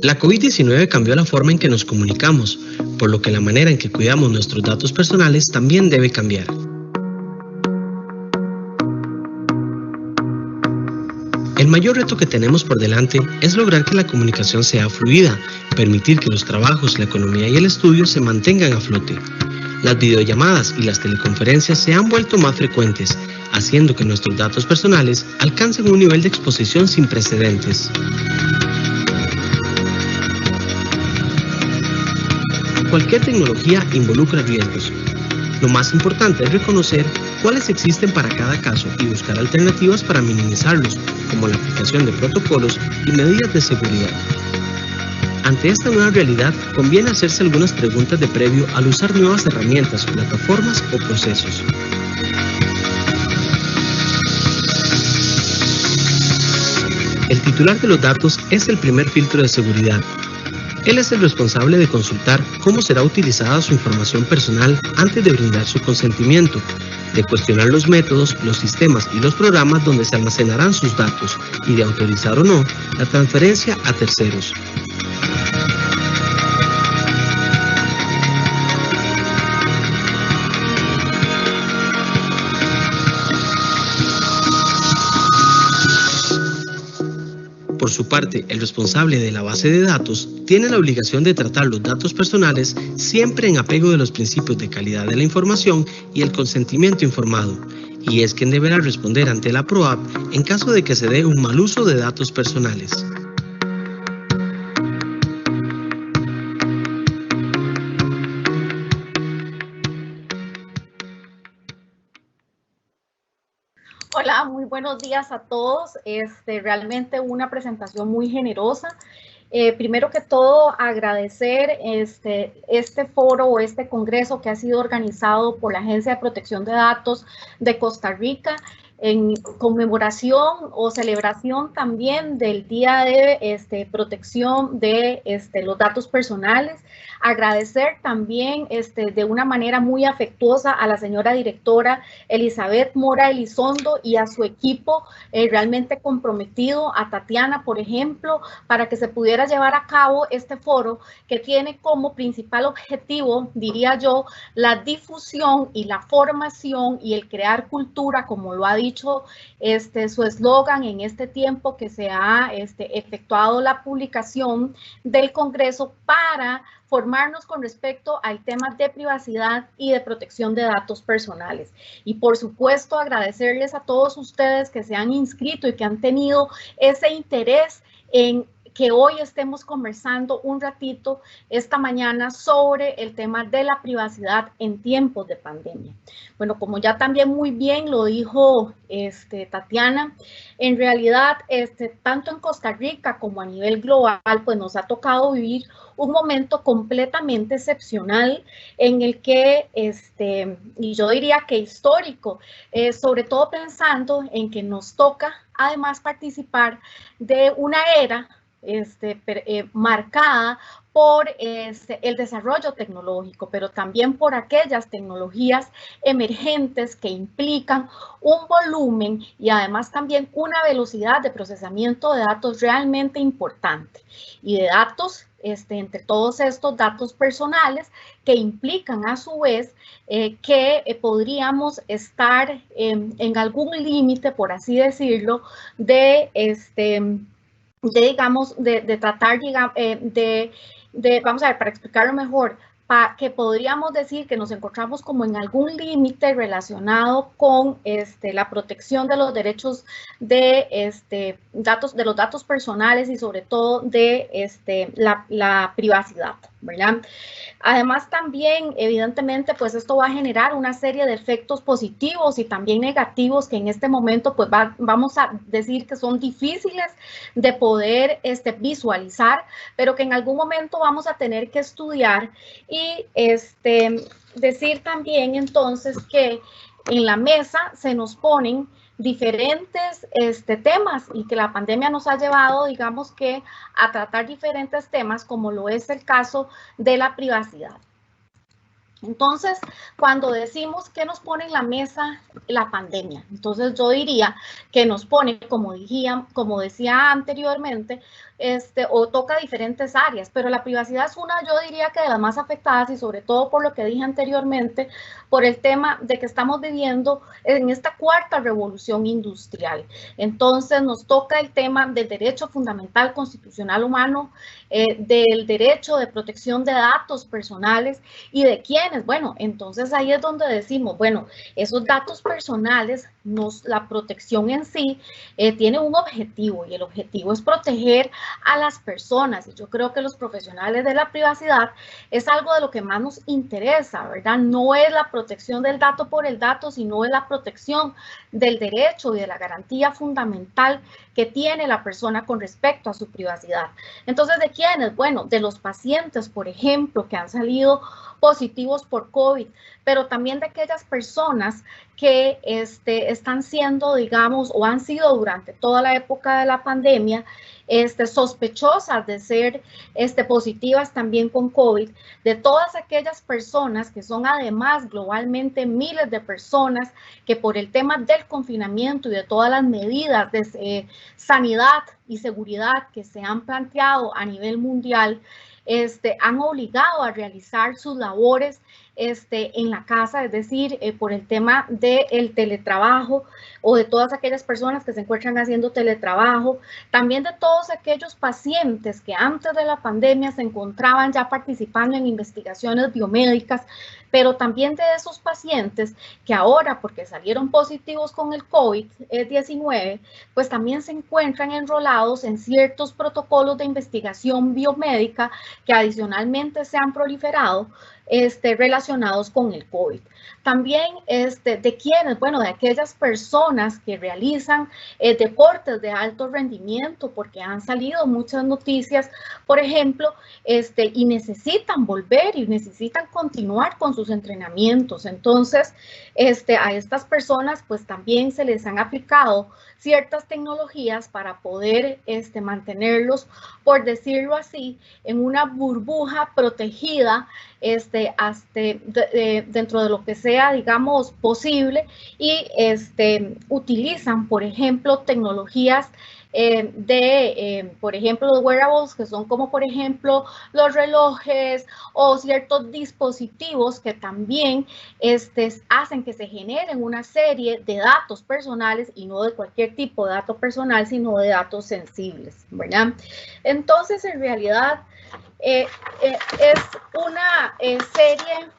La COVID-19 cambió la forma en que nos comunicamos, por lo que la manera en que cuidamos nuestros datos personales también debe cambiar. El mayor reto que tenemos por delante es lograr que la comunicación sea fluida, permitir que los trabajos, la economía y el estudio se mantengan a flote. Las videollamadas y las teleconferencias se han vuelto más frecuentes, haciendo que nuestros datos personales alcancen un nivel de exposición sin precedentes. Cualquier tecnología involucra riesgos. Lo más importante es reconocer cuáles existen para cada caso y buscar alternativas para minimizarlos, como la aplicación de protocolos y medidas de seguridad. Ante esta nueva realidad, conviene hacerse algunas preguntas de previo al usar nuevas herramientas, plataformas o procesos. El titular de los datos es el primer filtro de seguridad. Él es el responsable de consultar cómo será utilizada su información personal antes de brindar su consentimiento, de cuestionar los métodos, los sistemas y los programas donde se almacenarán sus datos y de autorizar o no la transferencia a terceros. Por su parte, el responsable de la base de datos tiene la obligación de tratar los datos personales siempre en apego de los principios de calidad de la información y el consentimiento informado, y es quien deberá responder ante la PROAP en caso de que se dé un mal uso de datos personales. Hola, muy buenos días a todos. Realmente una presentación muy generosa. Primero que todo, agradecer este foro o este congreso que ha sido organizado por la Agencia de Protección de Datos de Costa Rica en conmemoración o celebración también del Día de Protección de los Datos Personales. Agradecer también de una manera muy afectuosa a la señora directora Elizabeth Mora Elizondo y a su equipo realmente comprometido, a Tatiana, por ejemplo, para que se pudiera llevar a cabo este foro que tiene como principal objetivo, diría yo, la difusión y la formación y el crear cultura, como lo ha dicho su eslogan en este tiempo que se ha efectuado la publicación del Congreso para formarnos con respecto al tema de privacidad y de protección de datos personales. Y por supuesto, agradecerles a todos ustedes que se han inscrito y que han tenido ese interés en que hoy estemos conversando un ratito esta mañana sobre el tema de la privacidad en tiempos de pandemia. Bueno, como ya también muy bien lo dijo Tatiana, en realidad tanto en Costa Rica como a nivel global, pues nos ha tocado vivir un momento completamente excepcional en el que, y yo diría que histórico, sobre todo pensando en que nos toca además participar de una era marcada por el desarrollo tecnológico, pero también por aquellas tecnologías emergentes que implican un volumen y además también una velocidad de procesamiento de datos realmente importante y de datos entre todos estos datos personales que implican a su vez que podríamos estar en algún límite, por así decirlo, de tratar, vamos a ver, para explicarlo mejor, que podríamos decir que nos encontramos como en algún límite relacionado con la protección de los derechos de los datos personales y sobre todo de la privacidad, ¿verdad? Además también, evidentemente, pues esto va a generar una serie de efectos positivos y también negativos que en este momento, pues vamos a decir que son difíciles de poder visualizar, pero que en algún momento vamos a tener que estudiar y decir también entonces que en la mesa se nos ponen diferentes temas y que la pandemia nos ha llevado, digamos que, a tratar diferentes temas, como lo es el caso de la privacidad. Entonces, cuando decimos que nos pone en la mesa la pandemia, entonces yo diría que nos pone, como decía anteriormente, o toca diferentes áreas, pero la privacidad es una, yo diría que de las más afectadas, y sobre todo por lo que dije anteriormente, por el tema de que estamos viviendo en esta cuarta revolución industrial. Entonces nos toca el tema del derecho fundamental constitucional humano, del derecho de protección de datos personales y de quiénes. Bueno, entonces ahí es donde decimos, bueno, esos datos personales, la protección en sí tiene un objetivo, y el objetivo es proteger a las personas. Y yo creo que los profesionales de la privacidad es algo de lo que más nos interesa, ¿verdad? No es la protección del dato por el dato, sino es la protección del derecho y de la garantía fundamental que tiene la persona con respecto a su privacidad. Entonces, ¿de quiénes? Bueno, de los pacientes, por ejemplo, que han salido positivos por COVID, pero también de aquellas personas que están siendo, digamos, o han sido durante toda la época de la pandemia, sospechosas de ser positivas también con COVID, de todas aquellas personas que son además globalmente miles de personas que por el tema del confinamiento y de todas las medidas de sanidad y seguridad que se han planteado a nivel mundial, han obligado a realizar sus labores en la casa, es decir, por el tema del teletrabajo o de todas aquellas personas que se encuentran haciendo teletrabajo, también de todos aquellos pacientes que antes de la pandemia se encontraban ya participando en investigaciones biomédicas, pero también de esos pacientes que ahora, porque salieron positivos con el COVID-19, pues también se encuentran enrolados en ciertos protocolos de investigación biomédica que adicionalmente se han proliferado relacionados con el COVID. También de quienes, bueno, de aquellas personas que realizan deportes de alto rendimiento, porque han salido muchas noticias, por ejemplo, y necesitan volver y necesitan continuar con sus entrenamientos. Entonces, a estas personas, pues también se les han aplicado ciertas tecnologías para poder mantenerlos, por decirlo así, en una burbuja protegida dentro de lo que sea, digamos, posible, y utilizan, por ejemplo, tecnologías por ejemplo, los wearables, que son como, por ejemplo, los relojes o ciertos dispositivos que también hacen que se generen una serie de datos personales, y no de cualquier tipo de dato personal, sino de datos sensibles, ¿verdad? Entonces, en realidad, es una serie,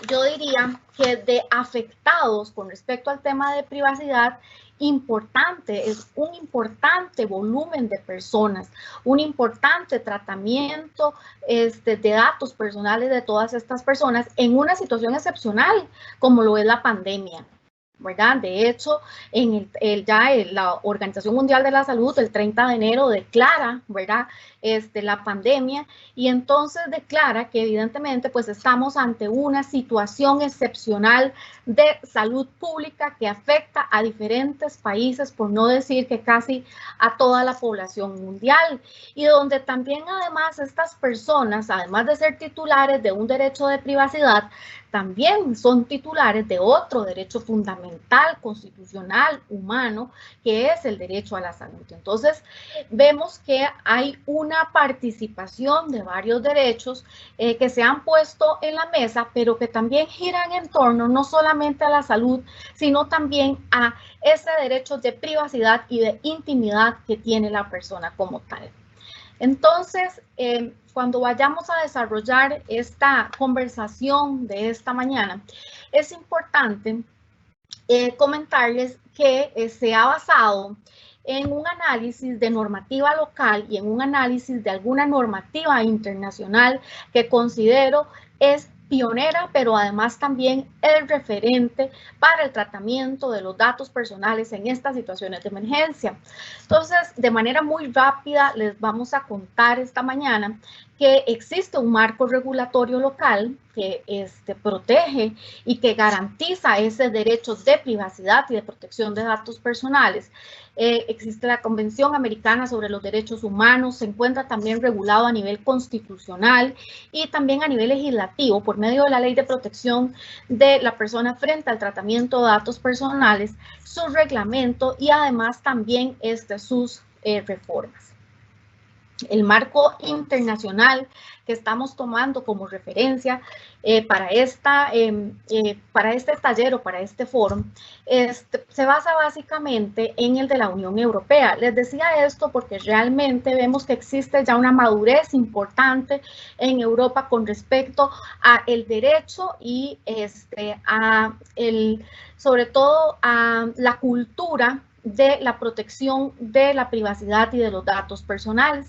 yo diría, que de afectados con respecto al tema de privacidad importante, es un importante volumen de personas, un importante tratamiento de datos personales de todas estas personas en una situación excepcional como lo es la pandemia, ¿verdad? De hecho, la Organización Mundial de la Salud el 30 de enero declara, ¿verdad?, la pandemia, y entonces declara que evidentemente pues estamos ante una situación excepcional de salud pública que afecta a diferentes países, por no decir que casi a toda la población mundial, y donde también además estas personas, además de ser titulares de un derecho de privacidad, también son titulares de otro derecho fundamental, constitucional, humano, que es el derecho a la salud. Entonces, vemos que hay una participación de varios derechos que se han puesto en la mesa, pero que también giran en torno no solamente a la salud, sino también a ese derecho de privacidad y de intimidad que tiene la persona como tal. Entonces, cuando vayamos a desarrollar esta conversación de esta mañana, es importante comentarles que se ha basado en un análisis de normativa local y en un análisis de alguna normativa internacional que considero es pionera, pero además también el referente para el tratamiento de los datos personales en estas situaciones de emergencia. Entonces, de manera muy rápida, les vamos a contar esta mañana que existe un marco regulatorio local que protege y que garantiza ese derecho de privacidad y de protección de datos personales. Existe la Convención Americana sobre los Derechos Humanos, se encuentra también regulado a nivel constitucional y también a nivel legislativo por medio de la Ley de Protección de la Persona frente al tratamiento de datos personales, su reglamento y además también sus reformas. el marco internacional que estamos tomando como referencia para este taller o para este foro, se basa básicamente en el de la Unión Europea. Les decía esto porque realmente vemos que existe ya una madurez importante en Europa con respecto a el derecho y sobre todo a la cultura de la protección de la privacidad y de los datos personales.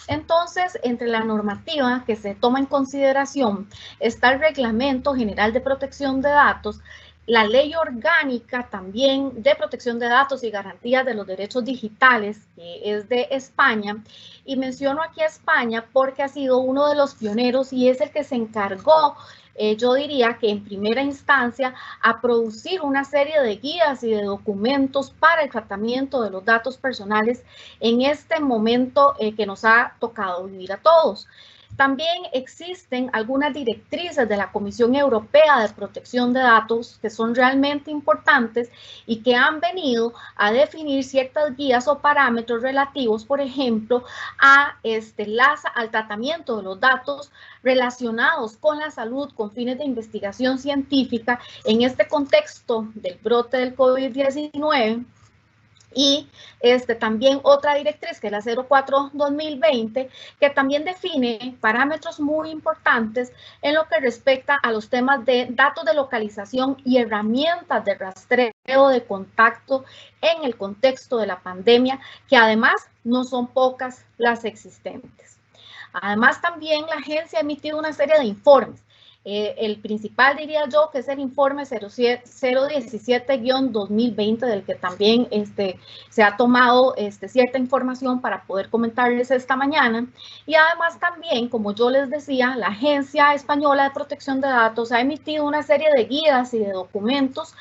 Entonces, entre la normativa que se toma en consideración está el Reglamento General de Protección de Datos, la Ley Orgánica también de Protección de Datos y Garantías de los Derechos Digitales, que es de España, y menciono aquí a España porque ha sido uno de los pioneros y es el que se encargó, yo diría que en primera instancia, a producir una serie de guías y de documentos para el tratamiento de los datos personales en este momento que nos ha tocado vivir a todos. También existen algunas directrices de la Comisión Europea de Protección de Datos que son realmente importantes y que han venido a definir ciertas guías o parámetros relativos, por ejemplo, al tratamiento de los datos relacionados con la salud con fines de investigación científica en este contexto del brote del COVID-19. Y también otra directriz, que es la 04-2020, que también define parámetros muy importantes en lo que respecta a los temas de datos de localización y herramientas de rastreo de contacto en el contexto de la pandemia, que además no son pocas las existentes. Además, también la agencia ha emitido una serie de informes. El principal, diría yo, que es el informe 017-2020, del que también se ha tomado cierta información para poder comentarles esta mañana. Y además también, como yo les decía, la Agencia Española de Protección de Datos ha emitido una serie de guías y de documentos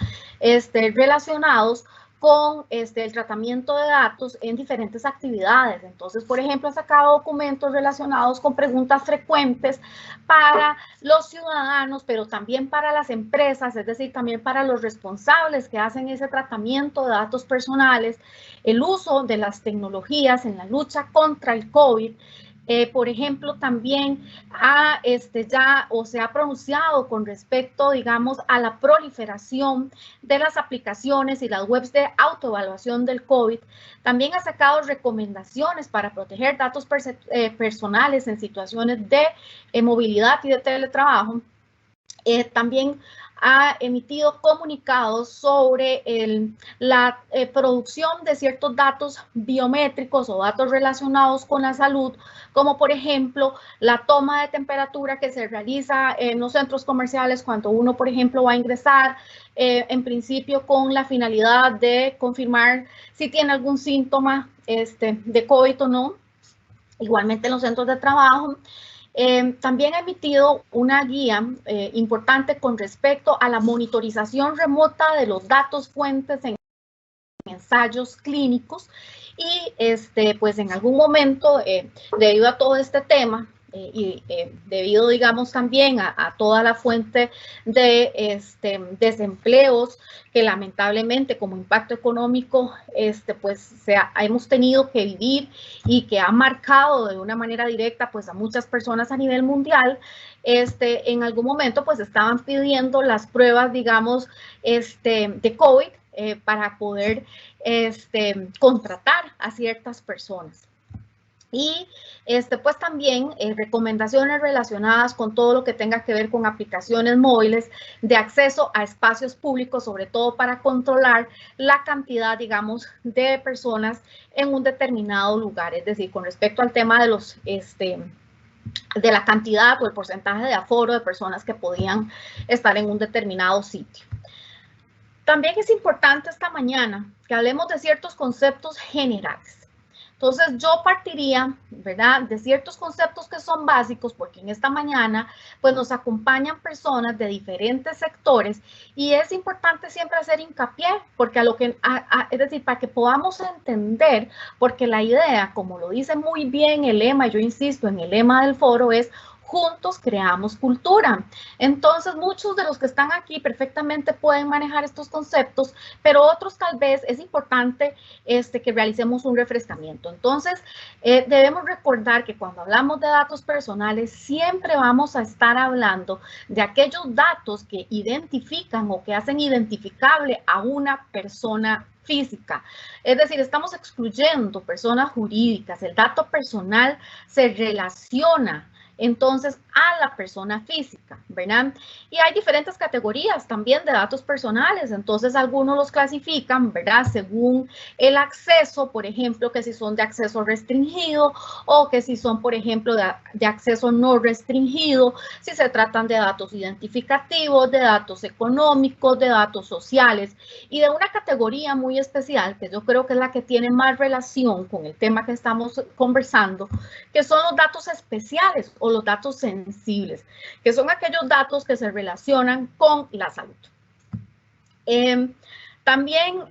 relacionados con el tratamiento de datos en diferentes actividades. Entonces, por ejemplo, ha sacado documentos relacionados con preguntas frecuentes para los ciudadanos, pero también para las empresas, es decir, también para los responsables que hacen ese tratamiento de datos personales, el uso de las tecnologías en la lucha contra el COVID. Por ejemplo, también se ha pronunciado con respecto, digamos, a la proliferación de las aplicaciones y las webs de autoevaluación del COVID. También ha sacado recomendaciones para proteger datos personales en situaciones de movilidad y de teletrabajo. También ha emitido comunicados sobre la producción de ciertos datos biométricos o datos relacionados con la salud, como por ejemplo la toma de temperatura que se realiza en los centros comerciales cuando uno, por ejemplo, va a ingresar, en principio con la finalidad de confirmar si tiene algún síntoma de COVID o no. Igualmente en los centros de trabajo. También ha emitido una guía importante con respecto a la monitorización remota de los datos fuentes en ensayos clínicos y pues en algún momento, debido a todo este tema, y debido, digamos, también a toda la fuente de desempleos que lamentablemente como impacto económico pues hemos tenido que vivir y que ha marcado de una manera directa pues a muchas personas a nivel mundial, en algún momento pues estaban pidiendo las pruebas, digamos, de COVID para poder contratar a ciertas personas. Y pues también recomendaciones relacionadas con todo lo que tenga que ver con aplicaciones móviles de acceso a espacios públicos, sobre todo para controlar la cantidad, digamos, de personas en un determinado lugar. Es decir, con respecto al tema de los de la cantidad o el porcentaje de aforo de personas que podían estar en un determinado sitio. También es importante esta mañana que hablemos de ciertos conceptos generales. Entonces, yo partiría, ¿verdad?, de ciertos conceptos que son básicos, porque en esta mañana, pues, nos acompañan personas de diferentes sectores y es importante siempre hacer hincapié, porque es decir, para que podamos entender, porque la idea, como lo dice muy bien el lema, yo insisto en el lema del foro, es juntos creamos cultura. Entonces, muchos de los que están aquí perfectamente pueden manejar estos conceptos, pero otros tal vez es importante que realicemos un refrescamiento. Entonces, debemos recordar que cuando hablamos de datos personales, siempre vamos a estar hablando de aquellos datos que identifican o que hacen identificable a una persona física. Es decir, estamos excluyendo personas jurídicas. El dato personal se relaciona entonces a la persona física, ¿verdad? Y hay diferentes categorías también de datos personales, entonces algunos los clasifican, ¿verdad? Según el acceso, por ejemplo, que si son de acceso restringido o que si son, por ejemplo, de acceso no restringido, si se tratan de datos identificativos, de datos económicos, de datos sociales y de una categoría muy especial, que yo creo que es la que tiene más relación con el tema que estamos conversando, que son los datos especiales o los datos sensibles, que son aquellos datos que se relacionan con la salud. También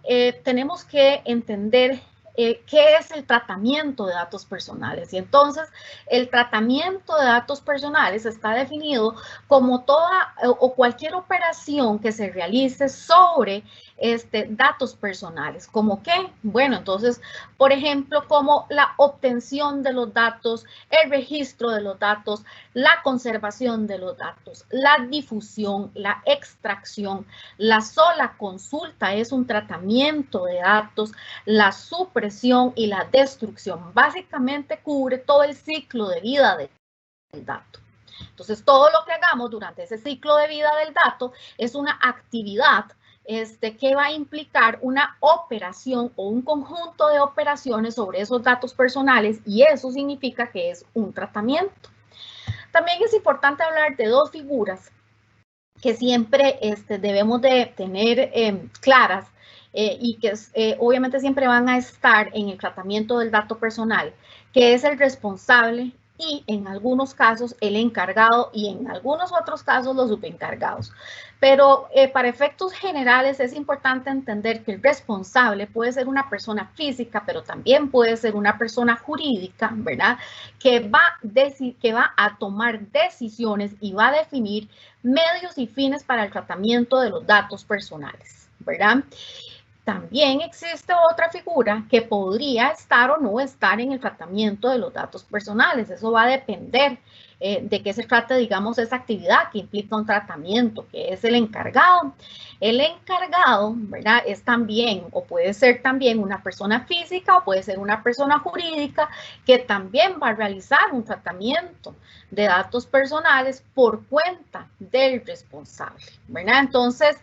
tenemos que entender qué es el tratamiento de datos personales. Y entonces, el tratamiento de datos personales está definido como toda o cualquier operación que se realice sobre datos personales. ¿Cómo qué? Bueno, entonces, por ejemplo, como la obtención de los datos, el registro de los datos, la conservación de los datos, la difusión, la extracción, la sola consulta es un tratamiento de datos, la supresión y la destrucción. Básicamente cubre todo el ciclo de vida del dato. Entonces, todo lo que hagamos durante ese ciclo de vida del dato es una actividad que va a implicar una operación o un conjunto de operaciones sobre esos datos personales y eso significa que es un tratamiento. También es importante hablar de dos figuras que siempre debemos de tener claras y que obviamente siempre van a estar en el tratamiento del dato personal, que es el responsable y en algunos casos el encargado y en algunos otros casos los subencargados. Pero para efectos generales es importante entender que el responsable puede ser una persona física, pero también puede ser una persona jurídica, ¿verdad? Que va a tomar decisiones y va a definir medios y fines para el tratamiento de los datos personales, ¿verdad? También existe otra figura que podría estar o no estar en el tratamiento de los datos personales. Eso va a depender de qué se trate, digamos, esa actividad que implica un tratamiento, que es el encargado. El encargado, ¿verdad? Es también, o puede ser también una persona física o puede ser una persona jurídica que también va a realizar un tratamiento de datos personales por cuenta del responsable, ¿verdad? Entonces,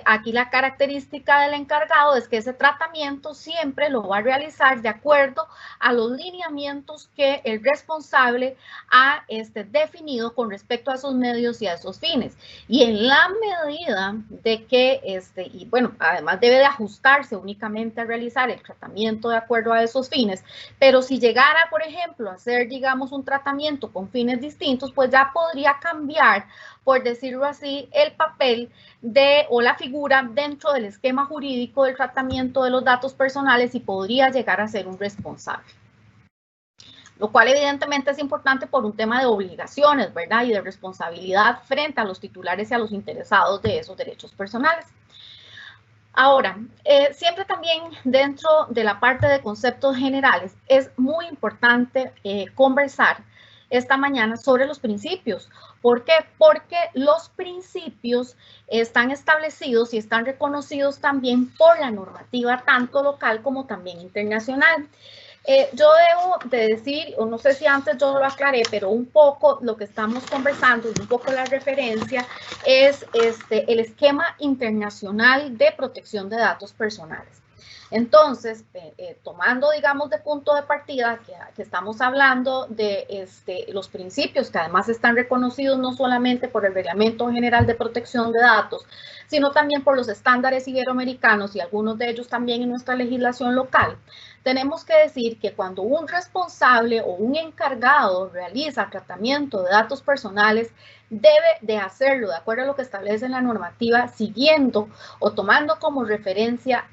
aquí la característica del encargado es que ese tratamiento siempre lo va a realizar de acuerdo a los lineamientos que el responsable ha definido con respecto a esos medios y a esos fines. Y en la medida de que, y bueno, además debe de ajustarse únicamente a realizar el tratamiento de acuerdo a esos fines, pero si llegara, por ejemplo, a hacer, digamos, un tratamiento con fines distintos, pues ya podría cambiar, por decirlo así, el papel o la figura dentro del esquema jurídico del tratamiento de los datos personales y podría llegar a ser un responsable. Lo cual evidentemente es importante por un tema de obligaciones, ¿verdad? Y de responsabilidad frente a los titulares y a los interesados de esos derechos personales. Ahora, siempre también dentro de la parte de conceptos generales es muy importante conversar esta mañana sobre los principios. ¿Por qué? Porque los principios están establecidos y están reconocidos también por la normativa tanto local como también internacional. Yo debo de decir, o no sé si antes yo lo aclaré, pero un poco lo que estamos conversando y un poco la referencia es el esquema internacional de protección de datos personales. Entonces, tomando, digamos, de punto de partida que estamos hablando de los principios que además están reconocidos no solamente por el Reglamento General de Protección de Datos, sino también por los estándares iberoamericanos y algunos de ellos también en nuestra legislación local, tenemos que decir que cuando un responsable o un encargado realiza tratamiento de datos personales, debe de hacerlo de acuerdo a lo que establece la normativa, siguiendo o tomando como referencia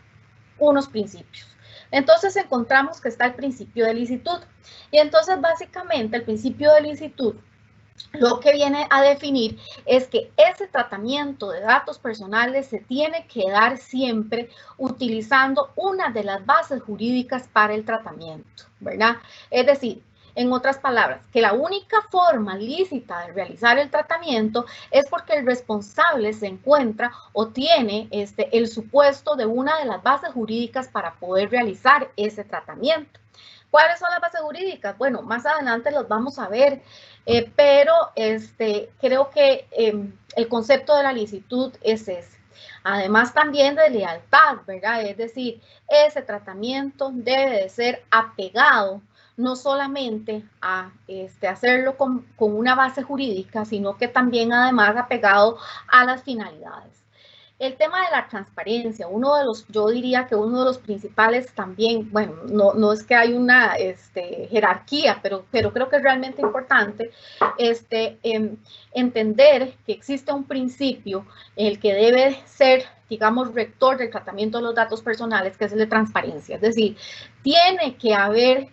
unos principios. Entonces encontramos que está el principio de licitud. Y entonces básicamente el principio de licitud lo que viene a definir es que ese tratamiento de datos personales se tiene que dar siempre utilizando una de las bases jurídicas para el tratamiento, ¿verdad? Es decir, en otras palabras, que la única forma lícita de realizar el tratamiento es porque el responsable se encuentra o tiene el supuesto de una de las bases jurídicas para poder realizar ese tratamiento. ¿Cuáles son las bases jurídicas? Bueno, más adelante los vamos a ver, pero creo que el concepto de la licitud es ese. Además también de lealtad, ¿verdad? Es decir, ese tratamiento debe de ser apegado no solamente a hacerlo con una base jurídica, sino que también además apegado a las finalidades. El tema de la transparencia, yo diría que uno de los principales también, bueno, no es que hay una jerarquía, pero creo que es realmente importante entender que existe un principio el que debe ser, digamos, rector del tratamiento de los datos personales, que es el de transparencia. Es decir, tiene que haber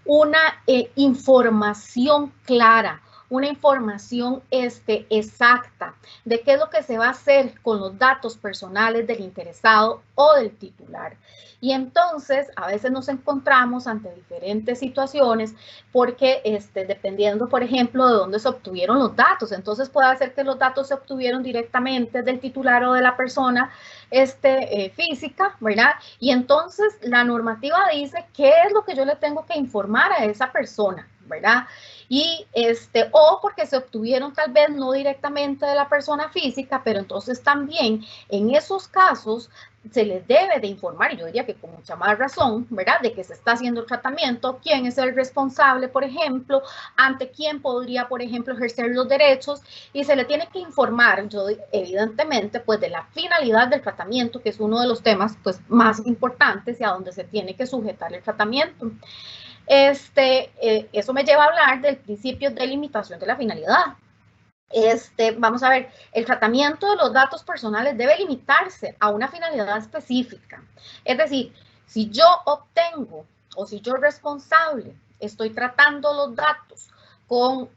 una información clara, una información exacta de qué es lo que se va a hacer con los datos personales del interesado o del titular. Y entonces, a veces nos encontramos ante diferentes situaciones porque dependiendo, por ejemplo, de dónde se obtuvieron los datos. Entonces, puede ser que los datos se obtuvieron directamente del titular o de la persona física, ¿verdad? Y entonces, la normativa dice qué es lo que yo le tengo que informar a esa persona, ¿verdad? Y o porque se obtuvieron tal vez no directamente de la persona física, pero entonces también en esos casos se les debe de informar, y yo diría que con mucha más razón, ¿verdad?, de que se está haciendo el tratamiento, quién es el responsable, por ejemplo, ante quién podría, por ejemplo, ejercer los derechos, y se le tiene que informar, evidentemente, pues de la finalidad del tratamiento, que es uno de los temas, pues, más importantes y a donde se tiene que sujetar el tratamiento. Eso me lleva a hablar del principio de limitación de la finalidad. Vamos a ver, el tratamiento de los datos personales debe limitarse a una finalidad específica. Es decir, si yo obtengo o si yo responsable estoy tratando los datos con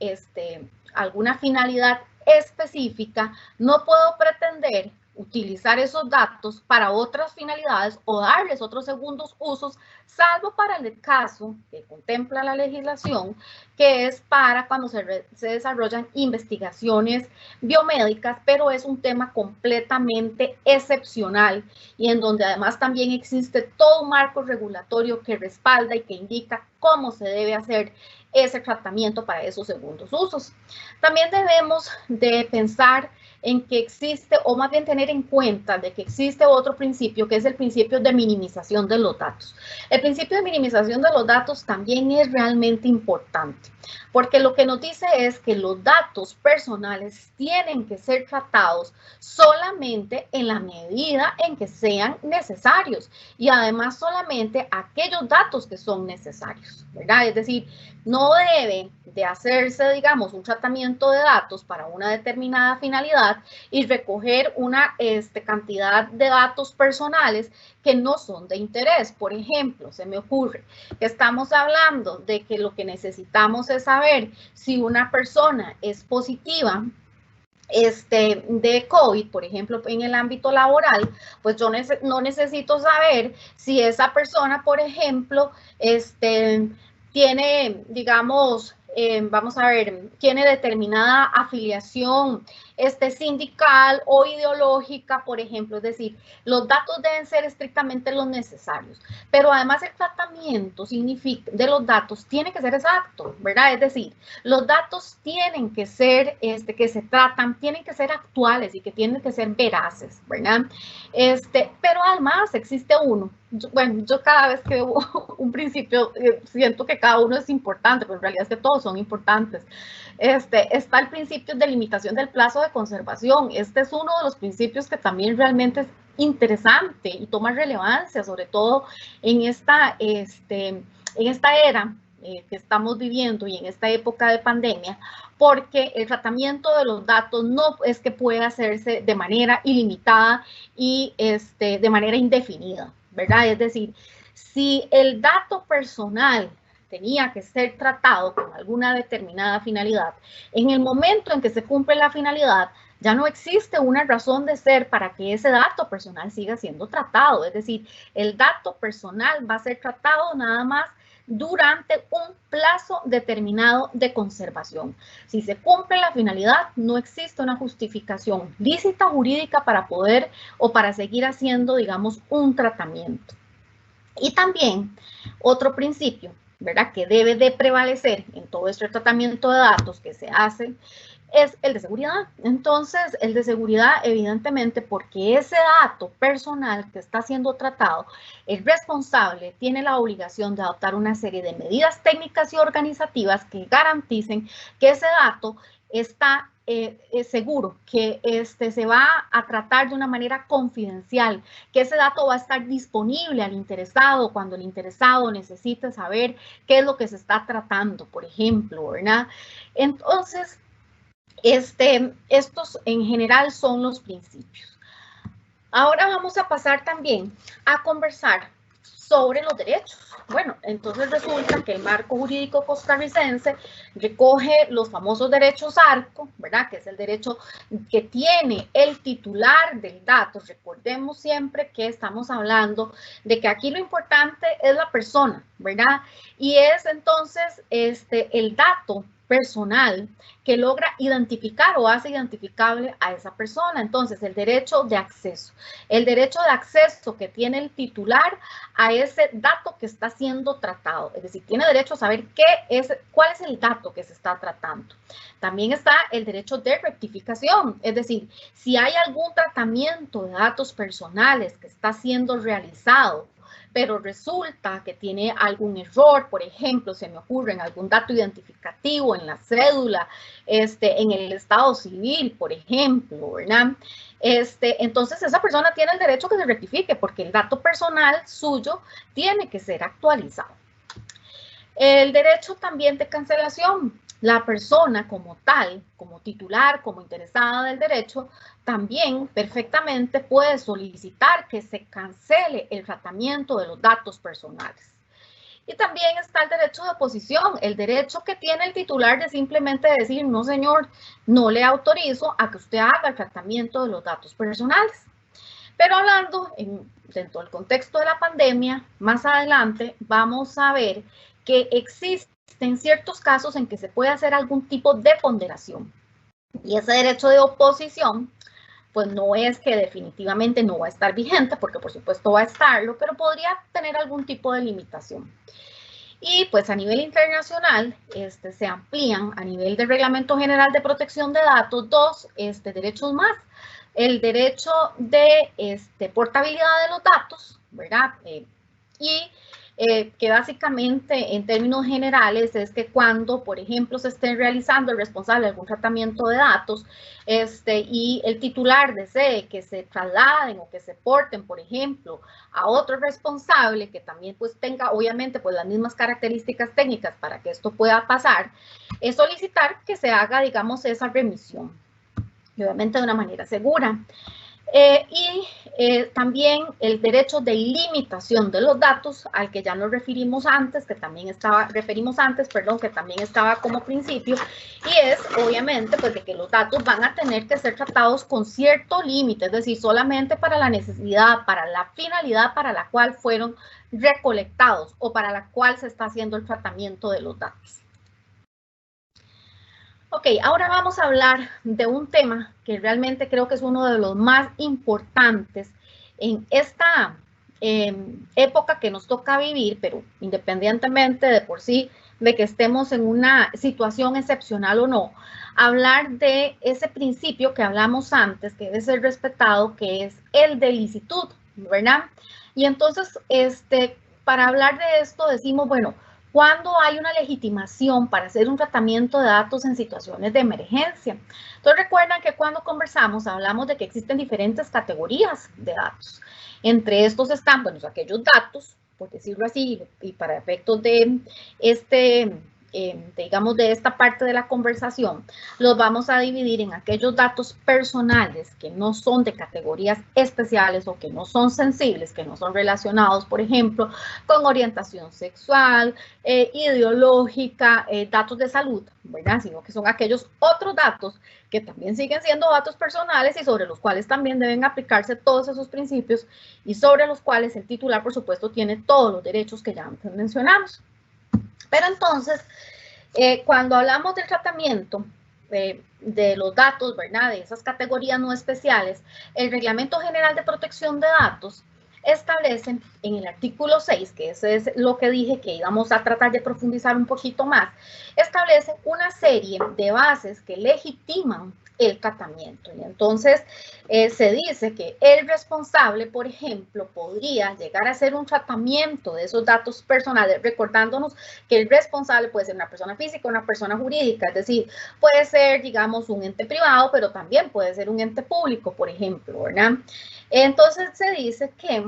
alguna finalidad específica, no puedo pretender utilizar esos datos para otras finalidades o darles otros segundos usos, salvo para el caso que contempla la legislación, que es para cuando se desarrollan investigaciones biomédicas, pero es un tema completamente excepcional y en donde además también existe todo un marco regulatorio que respalda y que indica cómo se debe hacer ese tratamiento para esos segundos usos. También debemos de pensar en que existe, o más bien tener en cuenta de que existe otro principio, que es el principio de minimización de los datos. El principio de minimización de los datos también es realmente importante, porque lo que nos dice es que los datos personales tienen que ser tratados solamente en la medida en que sean necesarios y además solamente aquellos datos que son necesarios, ¿verdad? Es decir, no debe de hacerse, digamos, un tratamiento de datos para una determinada finalidad y recoger una cantidad de datos personales que no son de interés. Por ejemplo, se me ocurre que estamos hablando de que lo que necesitamos es saber si una persona es positiva de COVID, por ejemplo, en el ámbito laboral, pues yo no necesito saber si esa persona, por ejemplo, tiene, digamos, vamos a ver, tiene determinada afiliación sindical o ideológica, por ejemplo. Es decir, los datos deben ser estrictamente los necesarios, pero además el tratamiento de los datos tiene que ser exacto, ¿verdad? Es decir, los datos tienen que ser, que se tratan, tienen que ser actuales y que tienen que ser veraces, ¿verdad? Pero además existe uno. Yo cada vez que veo un principio siento que cada uno es importante, pero en realidad es que todos son importantes. Está el principio de limitación del plazo de conservación. Este es uno de los principios que también realmente es interesante y toma relevancia, sobre todo en esta era que estamos viviendo y en esta época de pandemia, porque el tratamiento de los datos no es que pueda hacerse de manera ilimitada y de manera indefinida, ¿verdad? Es decir, si el dato personal tenía que ser tratado con alguna determinada finalidad, en el momento en que se cumple la finalidad, ya no existe una razón de ser para que ese dato personal siga siendo tratado. Es decir, el dato personal va a ser tratado nada más durante un plazo determinado de conservación. Si se cumple la finalidad, no existe una justificación lícita jurídica para poder o para seguir haciendo, digamos, un tratamiento. Y también otro principio, ¿verdad?, que debe de prevalecer en todo este tratamiento de datos que se hace es el de seguridad. Entonces, el de seguridad, evidentemente, porque ese dato personal que está siendo tratado, el responsable tiene la obligación de adoptar una serie de medidas técnicas y organizativas que garanticen que ese dato está seguro, que se va a tratar de una manera confidencial, que ese dato va a estar disponible al interesado cuando el interesado necesite saber qué es lo que se está tratando, por ejemplo, ¿verdad? Entonces, estos en general son los principios. Ahora vamos a pasar también a conversar sobre los derechos. Bueno, entonces resulta que el marco jurídico costarricense recoge los famosos derechos ARCO, ¿verdad?, que es el derecho que tiene el titular del dato. Recordemos siempre que estamos hablando de que aquí lo importante es la persona, ¿verdad? Y es entonces el dato personal que logra identificar o hace identificable a esa persona. Entonces, el derecho de acceso que tiene el titular a ese dato que está siendo tratado. Es decir, tiene derecho a saber cuál es el dato que se está tratando. También está el derecho de rectificación, es decir, si hay algún tratamiento de datos personales que está siendo realizado, pero resulta que tiene algún error, por ejemplo, se me ocurre en algún dato identificativo, en la cédula, en el estado civil, por ejemplo, ¿verdad? Entonces esa persona tiene el derecho que se rectifique porque el dato personal suyo tiene que ser actualizado. El derecho también de cancelación. La persona como tal, como titular, como interesada del derecho, también perfectamente puede solicitar que se cancele el tratamiento de los datos personales. Y también está el derecho de oposición, el derecho que tiene el titular de simplemente decir, no señor, no le autorizo a que usted haga el tratamiento de los datos personales. Pero hablando dentro del contexto de la pandemia, más adelante vamos a ver que existen ciertos casos en que se puede hacer algún tipo de ponderación. Y ese derecho de oposición, pues no es que definitivamente no va a estar vigente, porque por supuesto va a estarlo, pero podría tener algún tipo de limitación. Y pues a nivel internacional se amplían a nivel del Reglamento General de Protección de Datos dos derechos más. El derecho de portabilidad de los datos, ¿verdad? Que básicamente en términos generales es que cuando, por ejemplo, se esté realizando el responsable de algún tratamiento de datos y el titular desee que se trasladen o que se porten, por ejemplo, a otro responsable que también pues tenga obviamente pues las mismas características técnicas para que esto pueda pasar, es solicitar que se haga, digamos, esa remisión, y obviamente de una manera segura. También el derecho de limitación de los datos al que ya nos referimos antes, que también estaba como principio, y es obviamente pues de que los datos van a tener que ser tratados con cierto límite, es decir, solamente para la necesidad, para la finalidad para la cual fueron recolectados o para la cual se está haciendo el tratamiento de los datos. Ok, ahora vamos a hablar de un tema que realmente creo que es uno de los más importantes en esta época que nos toca vivir, pero independientemente de por sí de que estemos en una situación excepcional o no, hablar de ese principio que hablamos antes, que debe ser respetado, que es el de licitud, ¿verdad? Y entonces, para hablar de esto decimos, bueno, ¿cuándo hay una legitimación para hacer un tratamiento de datos en situaciones de emergencia? Entonces recuerdan que cuando conversamos hablamos de que existen diferentes categorías de datos. Entre estos están, bueno, aquellos datos, por decirlo así, y para efectos de digamos, de esta parte de la conversación, los vamos a dividir en aquellos datos personales que no son de categorías especiales o que no son sensibles, que no son relacionados, por ejemplo, con orientación sexual, ideológica, datos de salud, ¿verdad? Sino que son aquellos otros datos que también siguen siendo datos personales y sobre los cuales también deben aplicarse todos esos principios y sobre los cuales el titular, por supuesto, tiene todos los derechos que ya antes mencionamos. Pero entonces, cuando hablamos del tratamiento de los datos, ¿verdad? De esas categorías no especiales, el Reglamento General de Protección de Datos establece en el artículo 6, que ese es lo que dije que íbamos a tratar de profundizar un poquito más, establece una serie de bases que legitiman el tratamiento. Y entonces se dice que el responsable, por ejemplo, podría llegar a hacer un tratamiento de esos datos personales, recordándonos que el responsable puede ser una persona física o una persona jurídica, es decir, puede ser, digamos, un ente privado, pero también puede ser un ente público, por ejemplo, ¿verdad? Entonces se dice que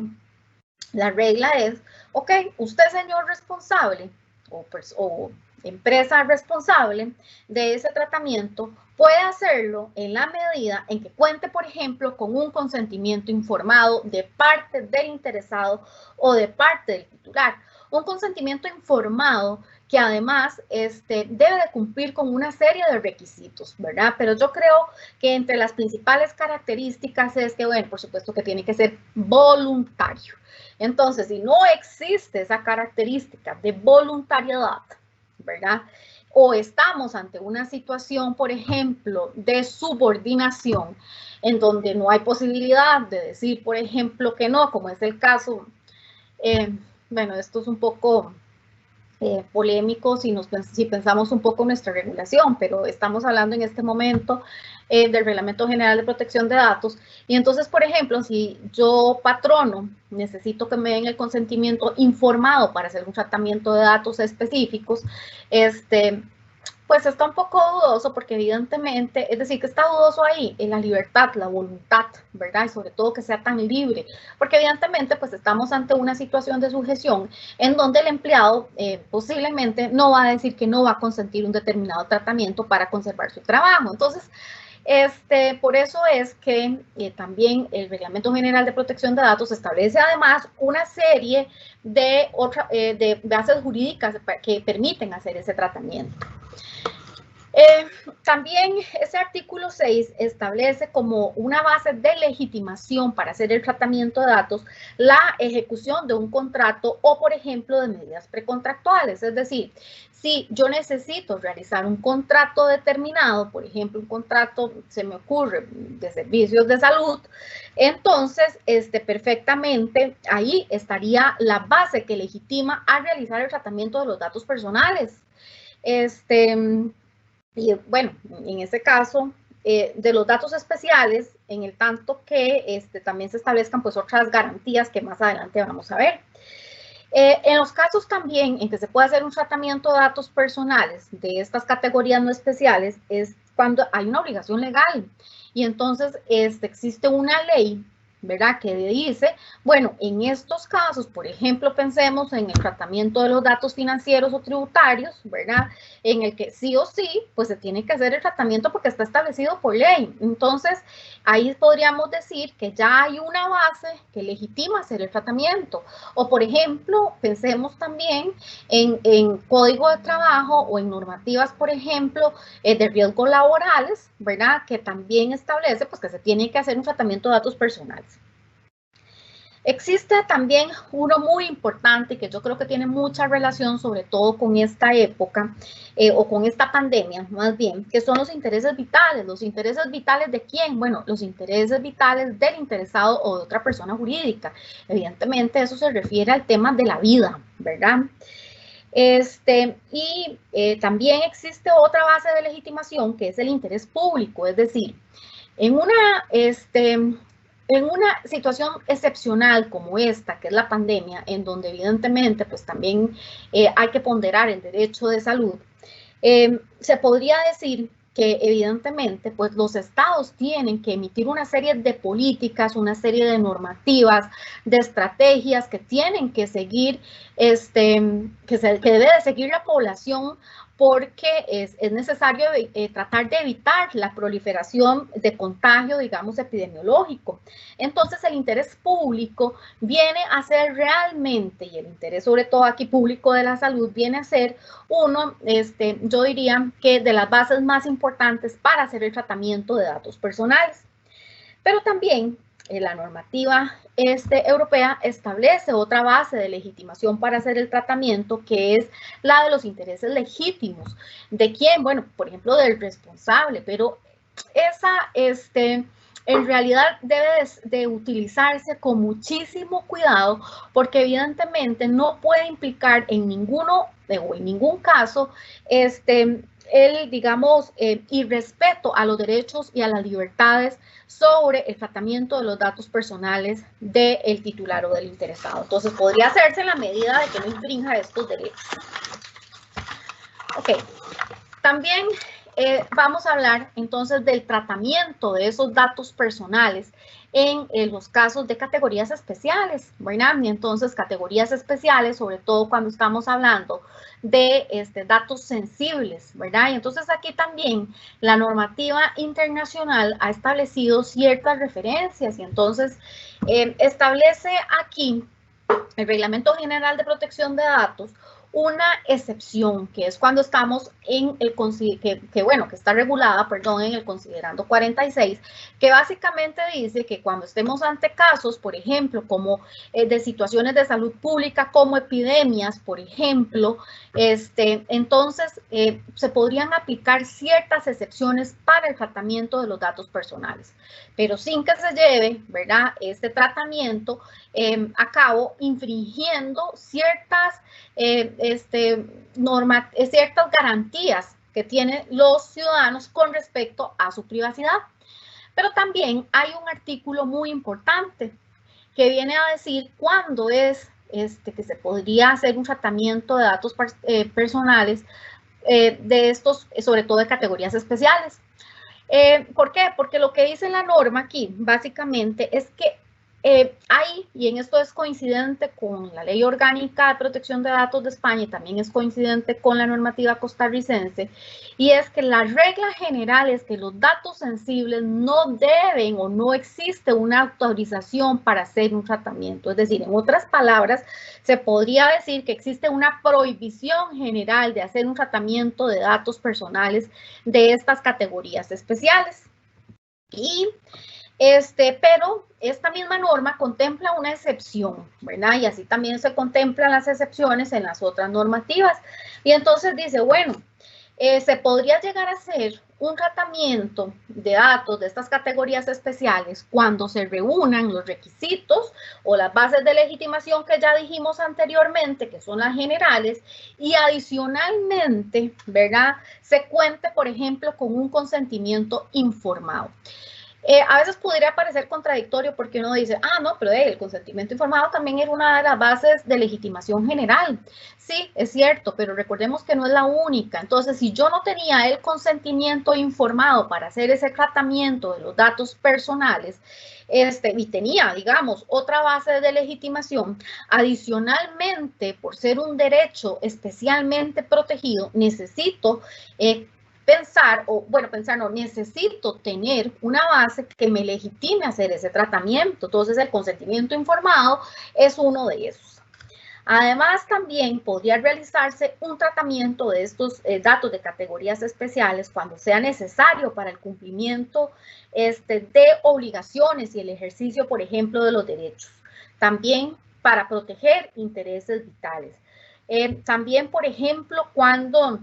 la regla es, ok, usted, señor responsable o empresa responsable de ese tratamiento, puede hacerlo en la medida en que cuente, por ejemplo, con un consentimiento informado de parte del interesado o de parte del titular. Un consentimiento informado que además debe de cumplir con una serie de requisitos, ¿verdad? Pero yo creo que entre las principales características es que, bueno, por supuesto que tiene que ser voluntario. Entonces, si no existe esa característica de voluntariedad, ¿verdad? O estamos ante una situación, por ejemplo, de subordinación, en donde no hay posibilidad de decir, por ejemplo, que no, como es el caso, bueno, esto es un poco polémico si pensamos un poco en nuestra regulación, pero estamos hablando en este momento del Reglamento General de Protección de Datos. Y entonces, por ejemplo, si yo, patrono, necesito que me den el consentimiento informado para hacer un tratamiento de datos específicos, pues está un poco dudoso porque evidentemente, es decir, que está dudoso ahí en la libertad, la voluntad, ¿verdad? Y sobre todo que sea tan libre, porque evidentemente pues estamos ante una situación de sujeción en donde el empleado posiblemente no va a decir que no va a consentir un determinado tratamiento para conservar su trabajo. Entonces, por eso es que también el Reglamento General de Protección de Datos establece además una serie de bases jurídicas que permiten hacer ese tratamiento. También ese artículo 6 establece como una base de legitimación para hacer el tratamiento de datos la ejecución de un contrato o, por ejemplo, de medidas precontractuales. Es decir, si yo necesito realizar un contrato determinado, por ejemplo, un contrato, se me ocurre, de servicios de salud, entonces, perfectamente ahí estaría la base que legitima a realizar el tratamiento de los datos personales. Y bueno, en ese caso, de los datos especiales, en el tanto que también se establezcan pues otras garantías que más adelante vamos a ver. En los casos también en que se puede hacer un tratamiento de datos personales de estas categorías no especiales es cuando hay una obligación legal y entonces existe una ley, ¿verdad? Que dice, bueno, en estos casos, por ejemplo, pensemos en el tratamiento de los datos financieros o tributarios, ¿verdad? En el que sí o sí, pues se tiene que hacer el tratamiento porque está establecido por ley. Entonces, ahí podríamos decir que ya hay una base que legitima hacer el tratamiento. O, por ejemplo, pensemos también en código de trabajo o en normativas, por ejemplo, de riesgos laborales, ¿verdad? Que también establece pues que se tiene que hacer un tratamiento de datos personales. Existe también uno muy importante que yo creo que tiene mucha relación sobre todo con esta época o con esta pandemia más bien, que son los intereses vitales. ¿Los intereses vitales de quién? Bueno, los intereses vitales del interesado o de otra persona jurídica. Evidentemente eso se refiere al tema de la vida, ¿verdad? También existe otra base de legitimación que es el interés público, es decir, en una situación excepcional como esta, que es la pandemia, en donde evidentemente pues también hay que ponderar el derecho de salud, se podría decir que evidentemente pues los estados tienen que emitir una serie de políticas, una serie de normativas, de estrategias que tienen que seguir, que debe de seguir la población porque es necesario tratar de evitar la proliferación de contagio, digamos, epidemiológico. Entonces, el interés público viene a ser realmente, y el interés sobre todo aquí público de la salud, viene a ser uno, yo diría que de las bases más importantes para hacer el tratamiento de datos personales. Pero también la normativa europea establece otra base de legitimación para hacer el tratamiento, que es la de los intereses legítimos. ¿De quién? Bueno, por ejemplo, del responsable, pero esa, en realidad debe de utilizarse con muchísimo cuidado, porque evidentemente no puede implicar en ninguno o en ningún caso el, digamos, irrespeto a los derechos y a las libertades sobre el tratamiento de los datos personales del titular o del interesado. Entonces, podría hacerse en la medida de que no infrinja estos derechos. Ok, también vamos a hablar entonces del tratamiento de esos datos personales en los casos de categorías especiales, ¿verdad? Y entonces, categorías especiales, sobre todo cuando estamos hablando de datos sensibles, ¿verdad? Y entonces aquí también la normativa internacional ha establecido ciertas referencias y entonces establece aquí el Reglamento General de Protección de Datos una excepción, que es cuando estamos en el que está regulada, perdón, en el considerando 46, que básicamente dice que cuando estemos ante casos, por ejemplo, como de situaciones de salud pública, como epidemias, por ejemplo, entonces se podrían aplicar ciertas excepciones para el tratamiento de los datos personales, pero sin que se lleve, ¿verdad?, este tratamiento a cabo infringiendo ciertas ciertas garantías que tienen los ciudadanos con respecto a su privacidad. Pero también hay un artículo muy importante que viene a decir cuándo es que se podría hacer un tratamiento de datos personales de estos, sobre todo de categorías especiales. ¿Por qué? Porque lo que dice la norma aquí, básicamente, es que hay, y en esto es coincidente con la Ley Orgánica de Protección de Datos de España y también es coincidente con la normativa costarricense, y es que la regla general es que los datos sensibles no deben o no existe una autorización para hacer un tratamiento. Es decir, en otras palabras, se podría decir que existe una prohibición general de hacer un tratamiento de datos personales de estas categorías especiales. Pero esta misma norma contempla una excepción, ¿verdad? Y así también se contemplan las excepciones en las otras normativas. Y entonces dice, bueno, se podría llegar a hacer un tratamiento de datos de estas categorías especiales cuando se reúnan los requisitos o las bases de legitimación que ya dijimos anteriormente, que son las generales, y adicionalmente, ¿verdad?, se cuente, por ejemplo, con un consentimiento informado. A veces podría parecer contradictorio porque uno dice, no, pero el consentimiento informado también es una de las bases de legitimación general. Sí, es cierto, pero recordemos que no es la única. Entonces, si yo no tenía el consentimiento informado para hacer ese tratamiento de los datos personales, y tenía, digamos, otra base de legitimación, adicionalmente, por ser un derecho especialmente protegido, necesito necesito tener una base que me legitime hacer ese tratamiento. Entonces, el consentimiento informado es uno de esos. Además, también podría realizarse un tratamiento de estos datos de categorías especiales cuando sea necesario para el cumplimiento de obligaciones y el ejercicio, por ejemplo, de los derechos. También para proteger intereses vitales. También, por ejemplo, cuando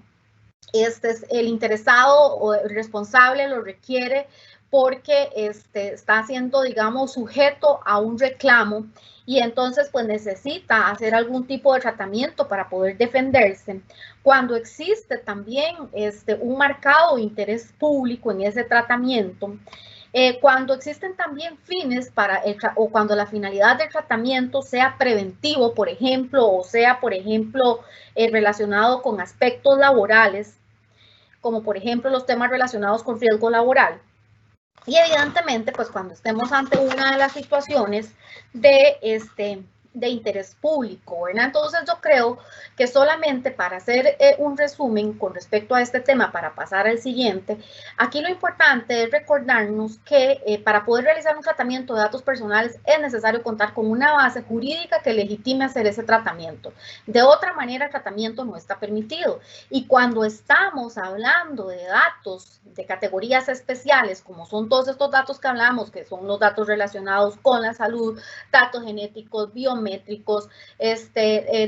el interesado o el responsable lo requiere porque está siendo, digamos, sujeto a un reclamo y entonces pues necesita hacer algún tipo de tratamiento para poder defenderse. Cuando existe también un marcado interés público en ese tratamiento, cuando existen también fines o cuando la finalidad del tratamiento sea preventivo, por ejemplo, o sea, por ejemplo, relacionado con aspectos laborales, como por ejemplo los temas relacionados con riesgo laboral. Y evidentemente, pues cuando estemos ante una de las situaciones de de interés público, ¿verdad? Entonces yo creo que solamente para hacer un resumen con respecto a este tema, para pasar al siguiente, aquí lo importante es recordarnos que para poder realizar un tratamiento de datos personales es necesario contar con una base jurídica que legitime hacer ese tratamiento. De otra manera, el tratamiento no está permitido. Y cuando estamos hablando de datos de categorías especiales, como son todos estos datos que hablamos, que son los datos relacionados con la salud, datos genéticos, biométricos,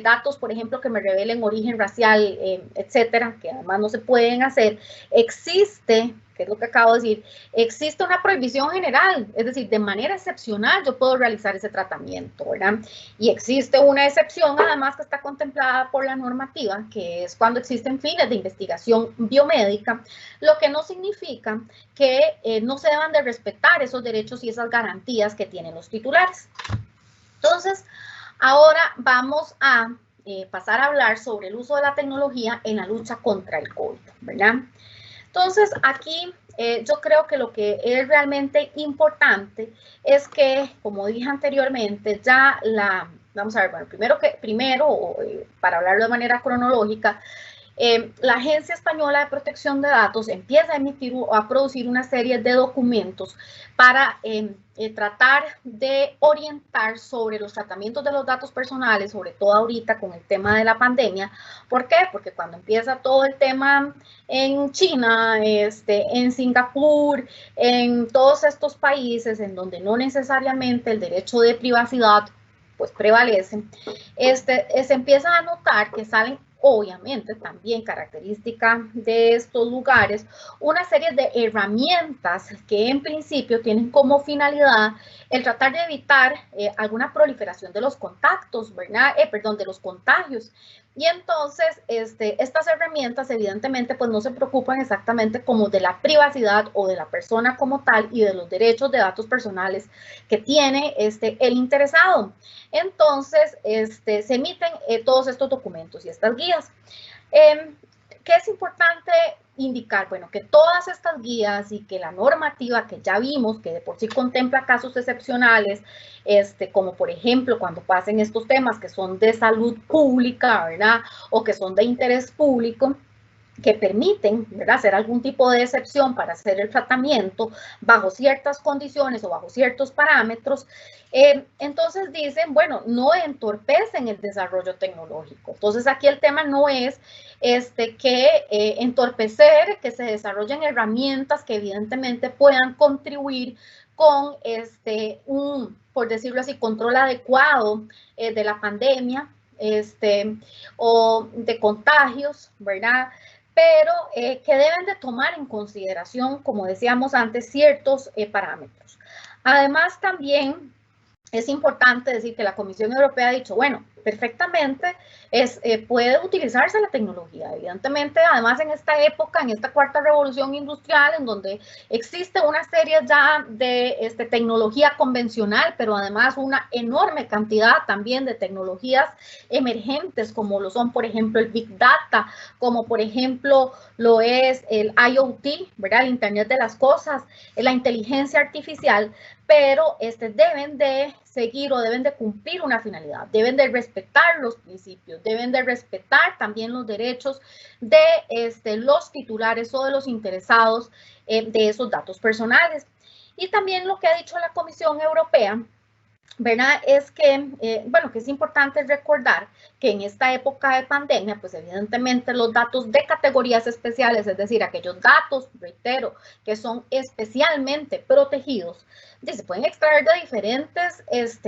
datos, por ejemplo, que me revelen origen racial, etcétera, que además no se pueden hacer, existe, que es lo que acabo de decir, existe una prohibición general, es decir, de manera excepcional yo puedo realizar ese tratamiento, ¿verdad? Y existe una excepción, además, que está contemplada por la normativa, que es cuando existen fines de investigación biomédica, lo que no significa que no se deban de respetar esos derechos y esas garantías que tienen los titulares. Entonces, ahora vamos a pasar a hablar sobre el uso de la tecnología en la lucha contra el COVID, ¿verdad? Entonces, aquí yo creo que lo que es realmente importante es que, como dije anteriormente, ya vamos a ver, bueno, primero para hablarlo de manera cronológica, la Agencia Española de Protección de Datos empieza a emitir o a producir una serie de documentos para tratar de orientar sobre los tratamientos de los datos personales, sobre todo ahorita con el tema de la pandemia. ¿Por qué? Porque cuando empieza todo el tema en China, en Singapur, en todos estos países en donde no necesariamente el derecho de privacidad pues prevalece, se empieza a notar que salen, obviamente, también característica de estos lugares, una serie de herramientas que en principio tienen como finalidad el tratar de evitar alguna proliferación de los contactos, ¿verdad? De los contagios. Y entonces, estas herramientas evidentemente pues no se preocupan exactamente como de la privacidad o de la persona como tal y de los derechos de datos personales que tiene el interesado. Entonces, se emiten todos estos documentos y estas guías. ¿Qué es importante indicar? Bueno, que todas estas guías y que la normativa que ya vimos, que de por sí contempla casos excepcionales, como por ejemplo cuando pasen estos temas que son de salud pública, ¿verdad? O que son de interés público, que permiten, ¿verdad?, hacer algún tipo de excepción para hacer el tratamiento bajo ciertas condiciones o bajo ciertos parámetros, entonces dicen, bueno, no entorpecen el desarrollo tecnológico. Entonces aquí el tema no es que entorpecer, que se desarrollen herramientas que evidentemente puedan contribuir con por decirlo así, control adecuado de la pandemia, o de contagios, ¿verdad? Pero que deben de tomar en consideración, como decíamos antes, ciertos parámetros. Además, también es importante decir que la Comisión Europea ha dicho, bueno, perfectamente puede utilizarse la tecnología. Evidentemente, además en esta época, en esta cuarta revolución industrial, en donde existe una serie ya de tecnología convencional, pero además una enorme cantidad también de tecnologías emergentes, como lo son, por ejemplo, el Big Data, como por ejemplo lo es el IoT, ¿verdad? El Internet de las Cosas, la inteligencia artificial, pero deben de seguir o deben de cumplir una finalidad, deben de respetar los principios, deben de respetar también los derechos de los titulares o de los interesados de esos datos personales. Y también lo que ha dicho la Comisión Europea, ¿verdad? Es que, bueno, que es importante recordar que en esta época de pandemia, pues evidentemente los datos de categorías especiales, es decir, aquellos datos, reitero, que son especialmente protegidos, se pueden extraer de diferentes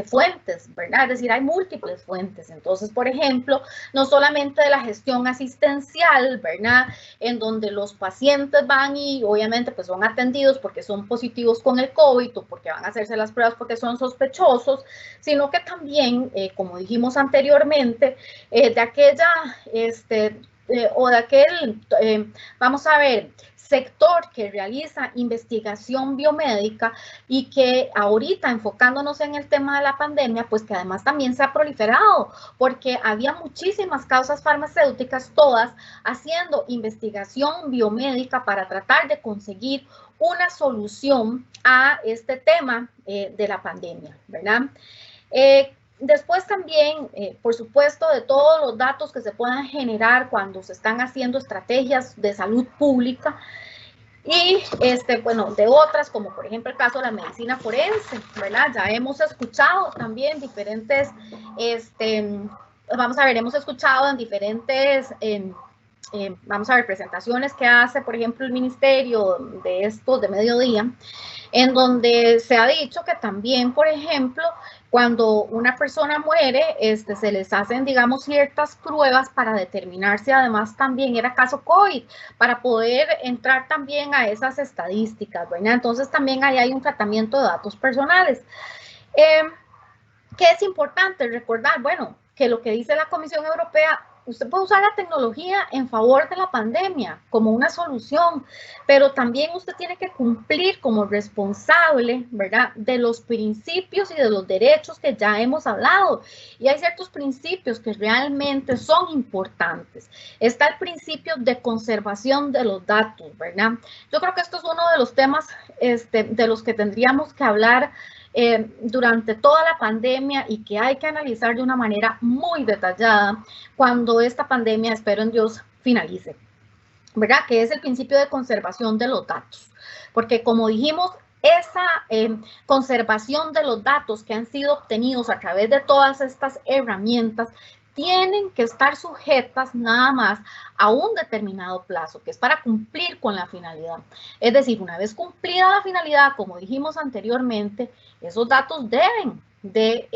fuentes, ¿verdad? Es decir, hay múltiples fuentes. Entonces, por ejemplo, no solamente de la gestión asistencial, ¿verdad? En donde los pacientes van y obviamente pues son atendidos porque son positivos con el COVID o porque van a hacerse las pruebas porque son sospechosos, sino que también, como dijimos anteriormente, de aquella, o de aquel, vamos a ver, sector que realiza investigación biomédica y que ahorita enfocándonos en el tema de la pandemia, pues que además también se ha proliferado porque había muchísimas causas farmacéuticas, todas haciendo investigación biomédica para tratar de conseguir una solución a este tema de la pandemia, ¿verdad? Después también, por supuesto, de todos los datos que se puedan generar cuando se están haciendo estrategias de salud pública y, bueno, de otras, como por ejemplo el caso de la medicina forense, ¿verdad? Ya hemos escuchado también diferentes, vamos a ver, hemos escuchado en diferentes, vamos a ver, presentaciones que hace, por ejemplo, el Ministerio de Mediodía, en donde se ha dicho que también, por ejemplo, cuando una persona muere, se les hacen, digamos, ciertas pruebas para determinar si además también era caso COVID, para poder entrar también a esas estadísticas, ¿verdad? Entonces también ahí hay un tratamiento de datos personales. ¿Qué es importante recordar? Bueno, que lo que dice la Comisión Europea, usted puede usar la tecnología en favor de la pandemia como una solución, pero también usted tiene que cumplir como responsable, ¿verdad?, de los principios y de los derechos que ya hemos hablado. Y hay ciertos principios que realmente son importantes. Está el principio de conservación de los datos, ¿verdad? Yo creo que esto es uno de los temas de los que tendríamos que hablar durante toda la pandemia y que hay que analizar de una manera muy detallada cuando esta pandemia, espero en Dios, finalice, ¿verdad? Que es el principio de conservación de los datos. Porque como dijimos, esa conservación de los datos que han sido obtenidos a través de todas estas herramientas tienen que estar sujetas nada más a un determinado plazo, que es para cumplir con la finalidad. Es decir, una vez cumplida la finalidad, como dijimos anteriormente, esos datos deben de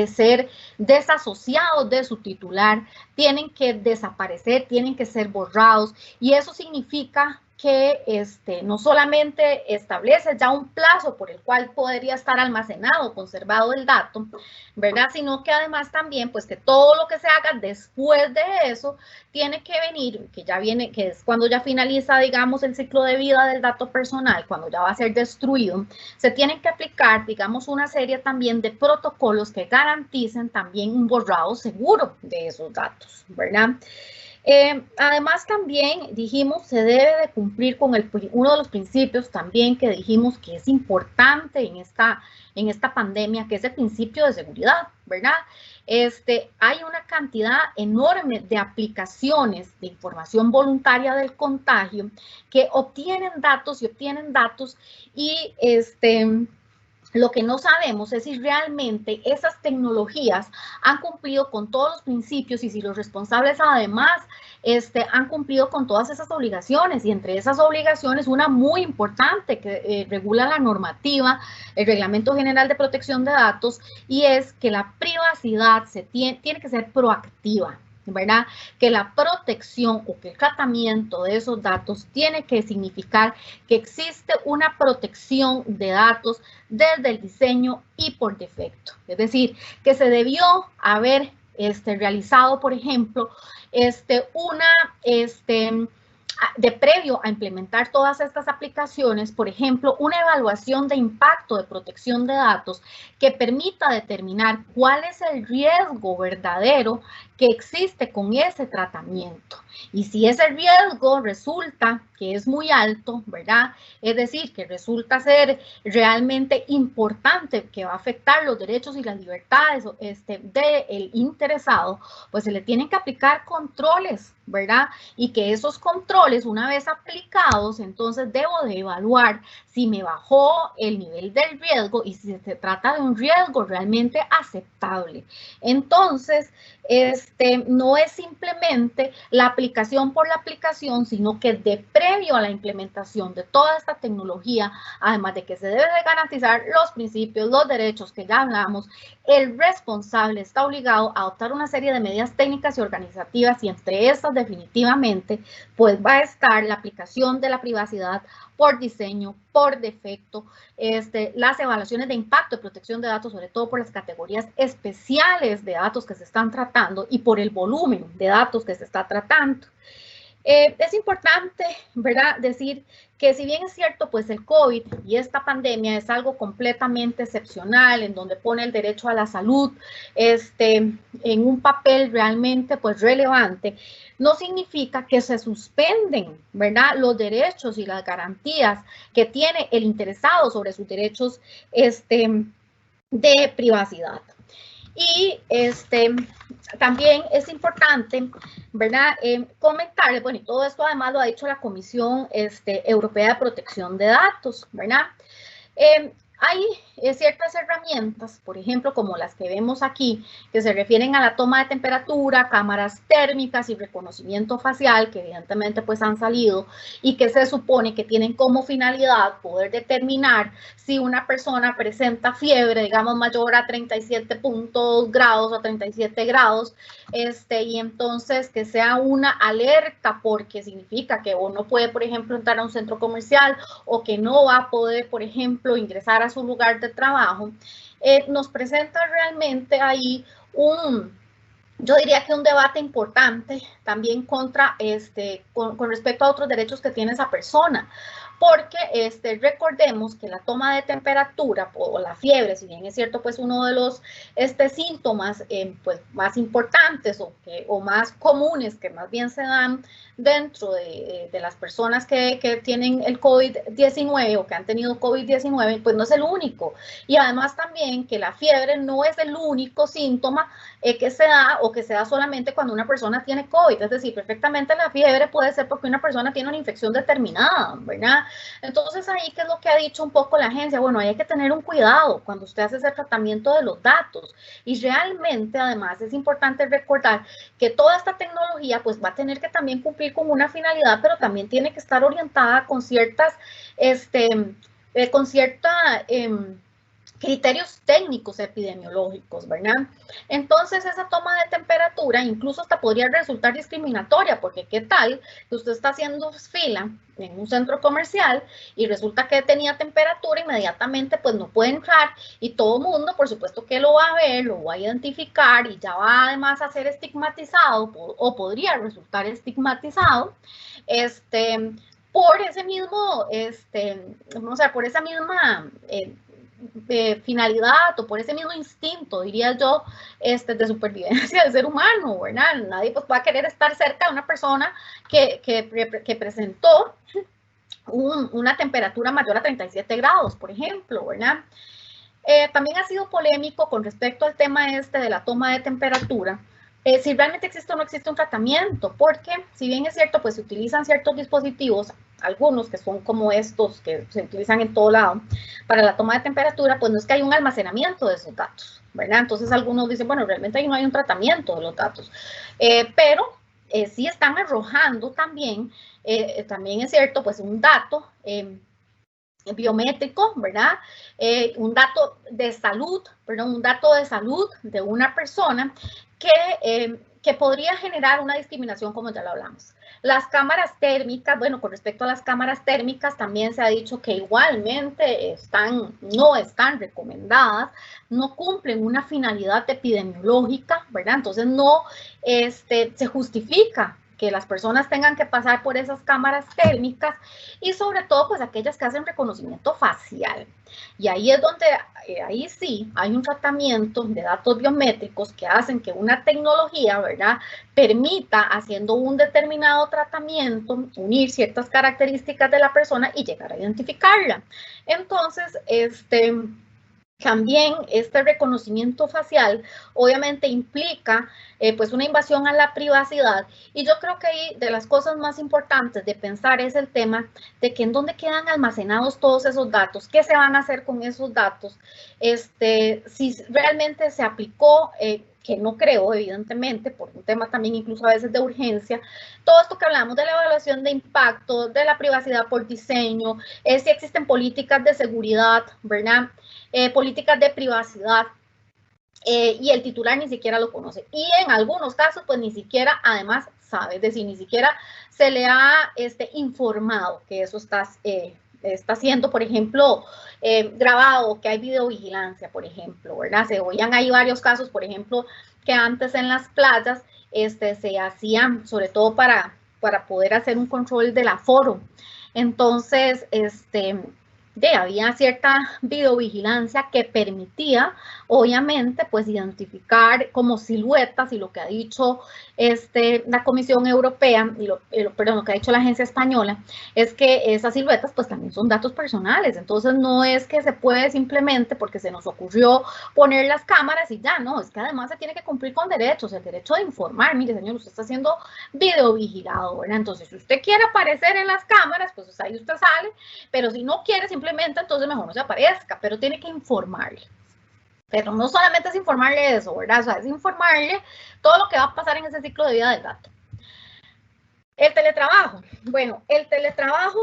ser desasociados de su titular, tienen que desaparecer, tienen que ser borrados, y eso significa que no solamente establece ya un plazo por el cual podría estar almacenado, conservado el dato, ¿verdad? Sino que además también, pues que todo lo que se haga después de eso tiene que venir, que ya viene, que es cuando ya finaliza, digamos, el ciclo de vida del dato personal, cuando ya va a ser destruido, se tienen que aplicar, digamos, una serie también de protocolos que garanticen también un borrado seguro de esos datos, ¿verdad? Además también dijimos se debe de cumplir con uno de los principios también que dijimos que es importante en esta pandemia, que es el principio de seguridad, ¿verdad? Hay una cantidad enorme de aplicaciones de información voluntaria del contagio que obtienen datos y lo que no sabemos es si realmente esas tecnologías han cumplido con todos los principios y si los responsables además han cumplido con todas esas obligaciones, y entre esas obligaciones una muy importante que regula la normativa, el Reglamento General de Protección de Datos, y es que la privacidad tiene que ser proactiva, ¿verdad? Que la protección o que el tratamiento de esos datos tiene que significar que existe una protección de datos desde el diseño y por defecto. Es decir, que se debió haber realizado, por ejemplo, de previo a implementar todas estas aplicaciones, por ejemplo, una evaluación de impacto de protección de datos que permita determinar cuál es el riesgo verdadero que existe con ese tratamiento. Y si ese riesgo resulta que es muy alto, ¿verdad? Es decir, que resulta ser realmente importante, que va a afectar los derechos y las libertades del interesado, pues se le tienen que aplicar controles, ¿verdad? Y que esos controles, una vez aplicados, entonces debo de evaluar si me bajó el nivel del riesgo y si se trata de un riesgo realmente aceptable. Entonces, no es simplemente la aplicación por la aplicación, sino que de previo a la implementación de toda esta tecnología, además de que se debe de garantizar los principios, los derechos que ya hablamos, el responsable está obligado a adoptar una serie de medidas técnicas y organizativas, y entre estas definitivamente pues va a estar la aplicación de la privacidad por diseño, por defecto, las evaluaciones de impacto de protección de datos, sobre todo por las categorías especiales de datos que se están tratando y por el volumen de datos que se está tratando. Es importante, ¿verdad?, decir que si bien es cierto, pues el COVID y esta pandemia es algo completamente excepcional, en donde pone el derecho a la salud en un papel realmente pues relevante, no significa que se suspenden, ¿verdad?, los derechos y las garantías que tiene el interesado sobre sus derechos de privacidad. Y también es importante, ¿verdad? Comentarles, bueno, y todo esto además lo ha dicho la Comisión Europea de Protección de Datos, ¿verdad? Hay ciertas herramientas, por ejemplo, como las que vemos aquí, que se refieren a la toma de temperatura, cámaras térmicas y reconocimiento facial, que evidentemente pues han salido y que se supone que tienen como finalidad poder determinar si una persona presenta fiebre, digamos, mayor a 37.2 grados o 37 grados, y entonces que sea una alerta, porque significa que o no puede, por ejemplo, entrar a un centro comercial o que no va a poder, por ejemplo, ingresar a su lugar de trabajo, nos presenta realmente ahí yo diría que un debate importante también contra, con respecto a otros derechos que tiene esa persona. Porque recordemos que la toma de temperatura o la fiebre, si bien es cierto, pues uno de los síntomas pues, más importantes o más comunes que más bien se dan dentro de las personas que tienen el COVID-19 o que han tenido COVID-19, pues no es el único. Y además también que la fiebre no es el único síntoma que se da o que se da solamente cuando una persona tiene COVID. Es decir, perfectamente la fiebre puede ser porque una persona tiene una infección determinada, ¿verdad? Entonces ahí, ¿qué es lo que ha dicho un poco la agencia? Bueno, hay que tener un cuidado cuando usted hace ese tratamiento de los datos. Y realmente, además, es importante recordar que toda esta tecnología pues va a tener que también cumplir con una finalidad, pero también tiene que estar orientada con ciertas, criterios técnicos epidemiológicos, ¿verdad? Entonces, esa toma de temperatura incluso hasta podría resultar discriminatoria, porque ¿qué tal que usted está haciendo fila en un centro comercial y resulta que tenía temperatura, inmediatamente pues no puede entrar y todo el mundo, por supuesto que lo va a ver, lo va a identificar y ya va además a ser estigmatizado o podría resultar estigmatizado, por ese mismo, o sea, por esa misma finalidad o por ese mismo instinto, diría yo, de supervivencia del ser humano, ¿verdad? Nadie pues, va a querer estar cerca de una persona que presentó una temperatura mayor a 37 grados, por ejemplo, ¿verdad? También ha sido polémico con respecto al tema de la toma de temperatura, si realmente existe o no existe un tratamiento, porque si bien es cierto, pues se utilizan ciertos dispositivos, algunos que son como estos que se utilizan en todo lado para la toma de temperatura, pues no es que hay un almacenamiento de esos datos, ¿verdad? Entonces algunos dicen, bueno, realmente ahí no hay un tratamiento de los datos, pero sí están arrojando también, también es cierto, pues un dato biométrico, ¿verdad? Un dato de salud, perdón, un dato de salud de una persona que podría generar una discriminación, como ya lo hablamos. Las cámaras térmicas, bueno, con respecto a las cámaras térmicas, también se ha dicho que igualmente no están recomendadas, no cumplen una finalidad epidemiológica, ¿verdad? Entonces no se justifica que las personas tengan que pasar por esas cámaras térmicas y sobre todo pues aquellas que hacen reconocimiento facial. Y ahí es donde, ahí sí, hay un tratamiento de datos biométricos que hacen que una tecnología, ¿verdad?, permita, haciendo un determinado tratamiento, unir ciertas características de la persona y llegar a identificarla. Entonces, también este reconocimiento facial obviamente implica pues una invasión a la privacidad y yo creo que ahí de las cosas más importantes de pensar es el tema de que en dónde quedan almacenados todos esos datos, qué se van a hacer con esos datos, si realmente se aplicó, que no creo evidentemente por un tema también incluso a veces de urgencia, todo esto que hablamos de la evaluación de impacto, de la privacidad por diseño, si existen políticas de seguridad, ¿verdad? Políticas de privacidad y el titular ni siquiera lo conoce. Y en algunos casos, pues ni siquiera además sabe, es decir, ni siquiera se le ha informado que eso está siendo, por ejemplo, grabado, que hay videovigilancia, por ejemplo, ¿verdad? Se oían ahí varios casos, por ejemplo, que antes en las playas se hacían, sobre todo para poder hacer un control del aforo. Entonces, había cierta videovigilancia que permitía, obviamente, pues identificar como siluetas, y lo que ha dicho la Comisión Europea, perdón, lo que ha dicho la agencia española, es que esas siluetas pues también son datos personales. Entonces no es que se puede simplemente porque se nos ocurrió poner las cámaras y ya, no, es que además se tiene que cumplir con derechos, el derecho de informar. Mire, señor, usted está siendo videovigilado, ¿verdad? Entonces, si usted quiere aparecer en las cámaras, pues ahí usted sale, pero si no quiere simplemente, entonces mejor no se aparezca, pero tiene que informarle. Pero no solamente es informarle eso, ¿verdad? O sea, es informarle todo lo que va a pasar en ese ciclo de vida del dato. El teletrabajo. Bueno, el teletrabajo,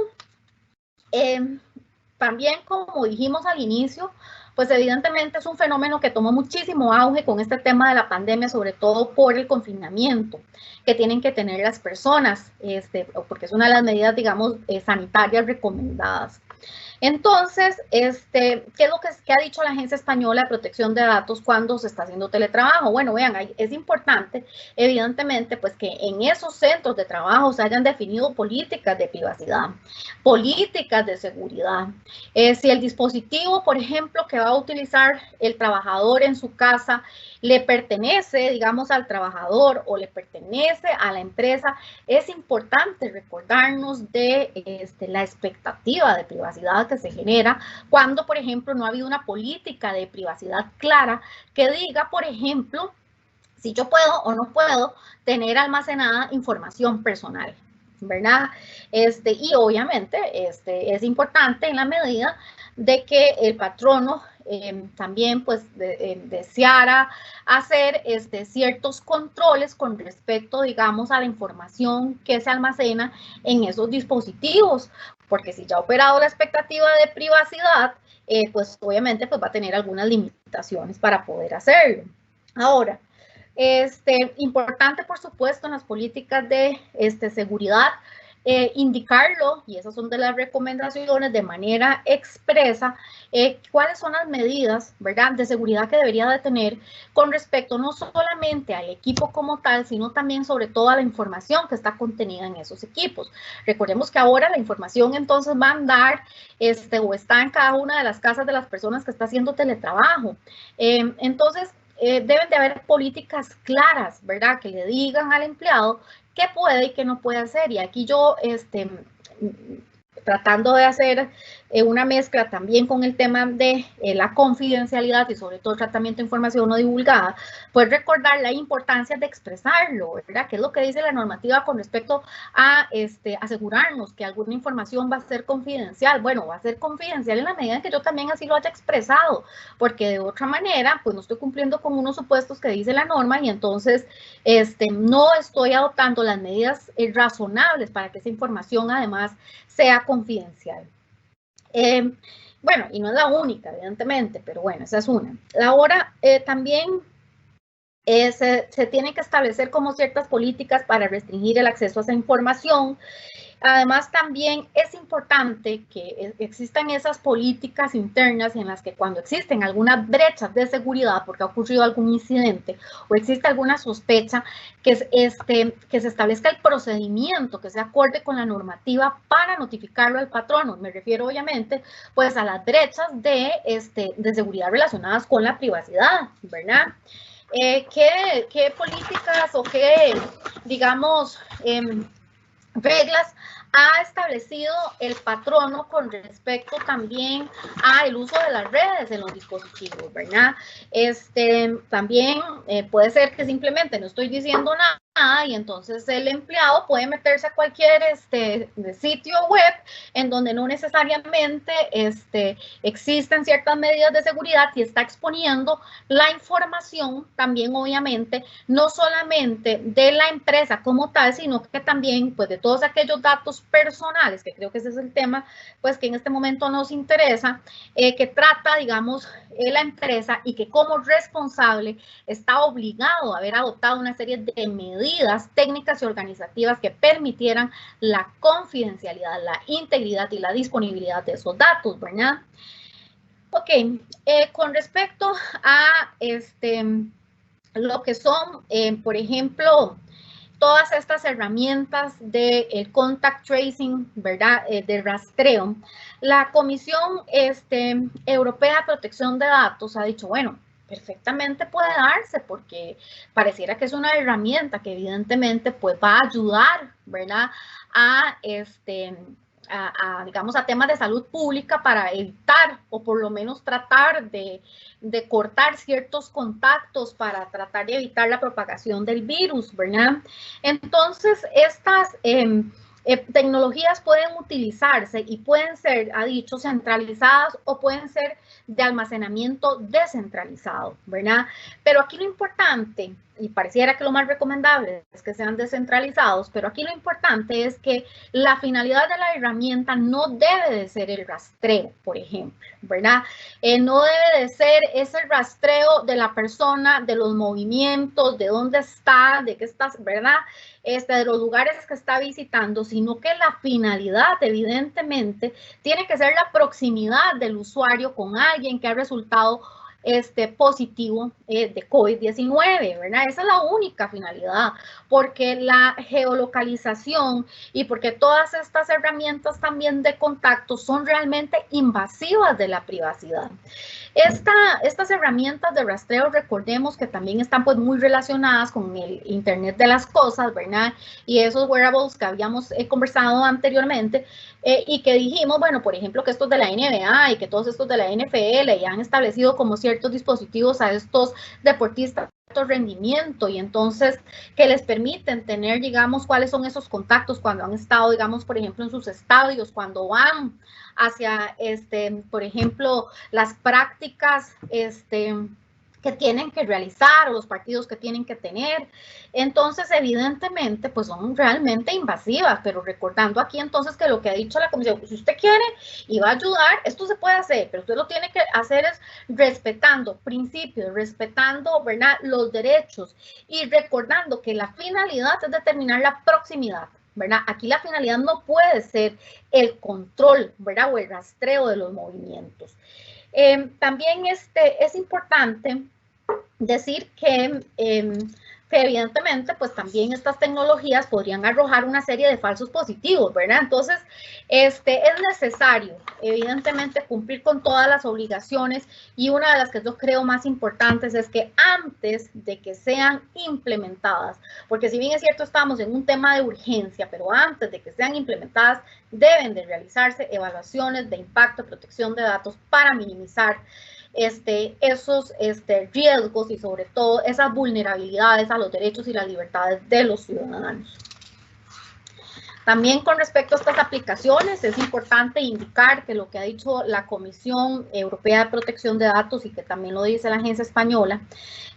también como dijimos al inicio, pues evidentemente es un fenómeno que tomó muchísimo auge con este tema de la pandemia, sobre todo por el confinamiento que tienen que tener las personas, porque es una de las medidas, digamos, sanitarias recomendadas. Entonces, ¿qué es lo que ha dicho la Agencia Española de Protección de Datos cuando se está haciendo teletrabajo? Bueno, vean, es importante, evidentemente, pues que en esos centros de trabajo se hayan definido políticas de privacidad, políticas de seguridad. Si el dispositivo, por ejemplo, que va a utilizar el trabajador en su casa, le pertenece, digamos, al trabajador o le pertenece a la empresa, es importante recordarnos de la expectativa de privacidad que se genera cuando, por ejemplo, no ha habido una política de privacidad clara que diga, por ejemplo, si yo puedo o no puedo tener almacenada información personal, ¿verdad? Y obviamente es importante en la medida de que el patrono también pues deseara hacer ciertos controles con respecto, digamos, a la información que se almacena en esos dispositivos, porque si ya ha operado la expectativa de privacidad, pues obviamente pues va a tener algunas limitaciones para poder hacerlo. Ahora, importante, por supuesto, en las políticas de seguridad, indicarlo, y esas son de las recomendaciones de manera expresa, cuáles son las medidas, ¿verdad?, de seguridad que debería de tener con respecto no solamente al equipo como tal, sino también sobre todo a la información que está contenida en esos equipos. Recordemos que ahora la información entonces va a andar o está en cada una de las casas de las personas que está haciendo teletrabajo. Entonces, deben de haber políticas claras, ¿verdad?, que le digan al empleado qué puede y qué no puede hacer. Y aquí yo, tratando de hacer una mezcla también con el tema de la confidencialidad y sobre todo el tratamiento de información no divulgada, pues recordar la importancia de expresarlo, ¿verdad? ¿Qué es lo que dice la normativa con respecto a asegurarnos que alguna información va a ser confidencial? Bueno, va a ser confidencial en la medida en que yo también así lo haya expresado, porque de otra manera, pues no estoy cumpliendo con unos supuestos que dice la norma y entonces no estoy adoptando las medidas razonables para que esa información además sea confidencial. Bueno, y no es la única, evidentemente, pero bueno, esa es una. Ahora, también se tienen que establecer como ciertas políticas para restringir el acceso a esa información. Además, también es importante que existan esas políticas internas en las que cuando existen algunas brechas de seguridad, porque ha ocurrido algún incidente o existe alguna sospecha, que se establezca el procedimiento que se acorde con la normativa para notificarlo al patrono. Me refiero, obviamente, pues a las brechas de seguridad relacionadas con la privacidad, ¿verdad? ¿Qué políticas o qué, digamos, reglas ha establecido el patrono con respecto también al uso de las redes en los dispositivos, ¿verdad? También puede ser que simplemente no estoy diciendo nada y entonces el empleado puede meterse a cualquier sitio web en donde no necesariamente existen ciertas medidas de seguridad y está exponiendo la información también, obviamente, no solamente de la empresa como tal, sino que también pues de todos aquellos datos personales, que creo que ese es el tema pues que en este momento nos interesa, que trata, digamos, la empresa y que como responsable está obligado a haber adoptado una serie de medidas técnicas y organizativas que permitieran la confidencialidad, la integridad y la disponibilidad de esos datos, ¿verdad? Ok, con respecto a lo que son, por ejemplo, todas estas herramientas de contact tracing, ¿verdad? De rastreo, la Comisión Europea de Protección de Datos ha dicho, bueno, perfectamente puede darse porque pareciera que es una herramienta que evidentemente pues va a ayudar, ¿verdad? Digamos, a temas de salud pública para evitar o por lo menos tratar de cortar ciertos contactos para tratar de evitar la propagación del virus, ¿verdad? Entonces, estas tecnologías pueden utilizarse y pueden ser, ha dicho, centralizadas o pueden ser de almacenamiento descentralizado, ¿verdad? Pero aquí lo importante, y pareciera que lo más recomendable es que sean descentralizados, pero aquí lo importante es que la finalidad de la herramienta no debe de ser el rastreo, por ejemplo, ¿verdad? No debe de ser ese rastreo de la persona, de los movimientos, de dónde está, de qué estás, ¿verdad? De los lugares que está visitando, sino que la finalidad, evidentemente, tiene que ser la proximidad del usuario con alguien que ha resultado positivo de COVID-19, ¿verdad? Esa es la única finalidad, porque la geolocalización y porque todas estas herramientas también de contacto son realmente invasivas de la privacidad. Estas herramientas de rastreo, recordemos que también están pues muy relacionadas con el Internet de las cosas, ¿verdad? Y esos wearables que habíamos conversado anteriormente y que dijimos, bueno, por ejemplo, que estos de la NBA y que todos estos de la NFL ya han establecido como ciertos dispositivos a estos deportistas de alto rendimiento y entonces que les permiten tener, digamos, cuáles son esos contactos cuando han estado, digamos, por ejemplo, en sus estadios, cuando van hacia, por ejemplo, las prácticas, que tienen que realizar o los partidos que tienen que tener. Entonces, evidentemente, pues son realmente invasivas, pero recordando aquí entonces que lo que ha dicho la Comisión, si usted quiere y va a ayudar, esto se puede hacer, pero usted lo tiene que hacer es respetando principios, respetando, ¿verdad?, los derechos y recordando que la finalidad es determinar la proximidad, ¿verdad? Aquí la finalidad no puede ser el control, ¿verdad?, o el rastreo de los movimientos. También es importante decir que evidentemente pues también estas tecnologías podrían arrojar una serie de falsos positivos, ¿verdad? Entonces, es necesario evidentemente cumplir con todas las obligaciones y una de las que yo creo más importantes es que antes de que sean implementadas, porque si bien es cierto estamos en un tema de urgencia, pero antes de que sean implementadas deben de realizarse evaluaciones de impacto, protección de datos para minimizar esos riesgos y sobre todo esas vulnerabilidades a los derechos y las libertades de los ciudadanos. También con respecto a estas aplicaciones es importante indicar que lo que ha dicho la Comisión Europea de Protección de Datos y que también lo dice la Agencia Española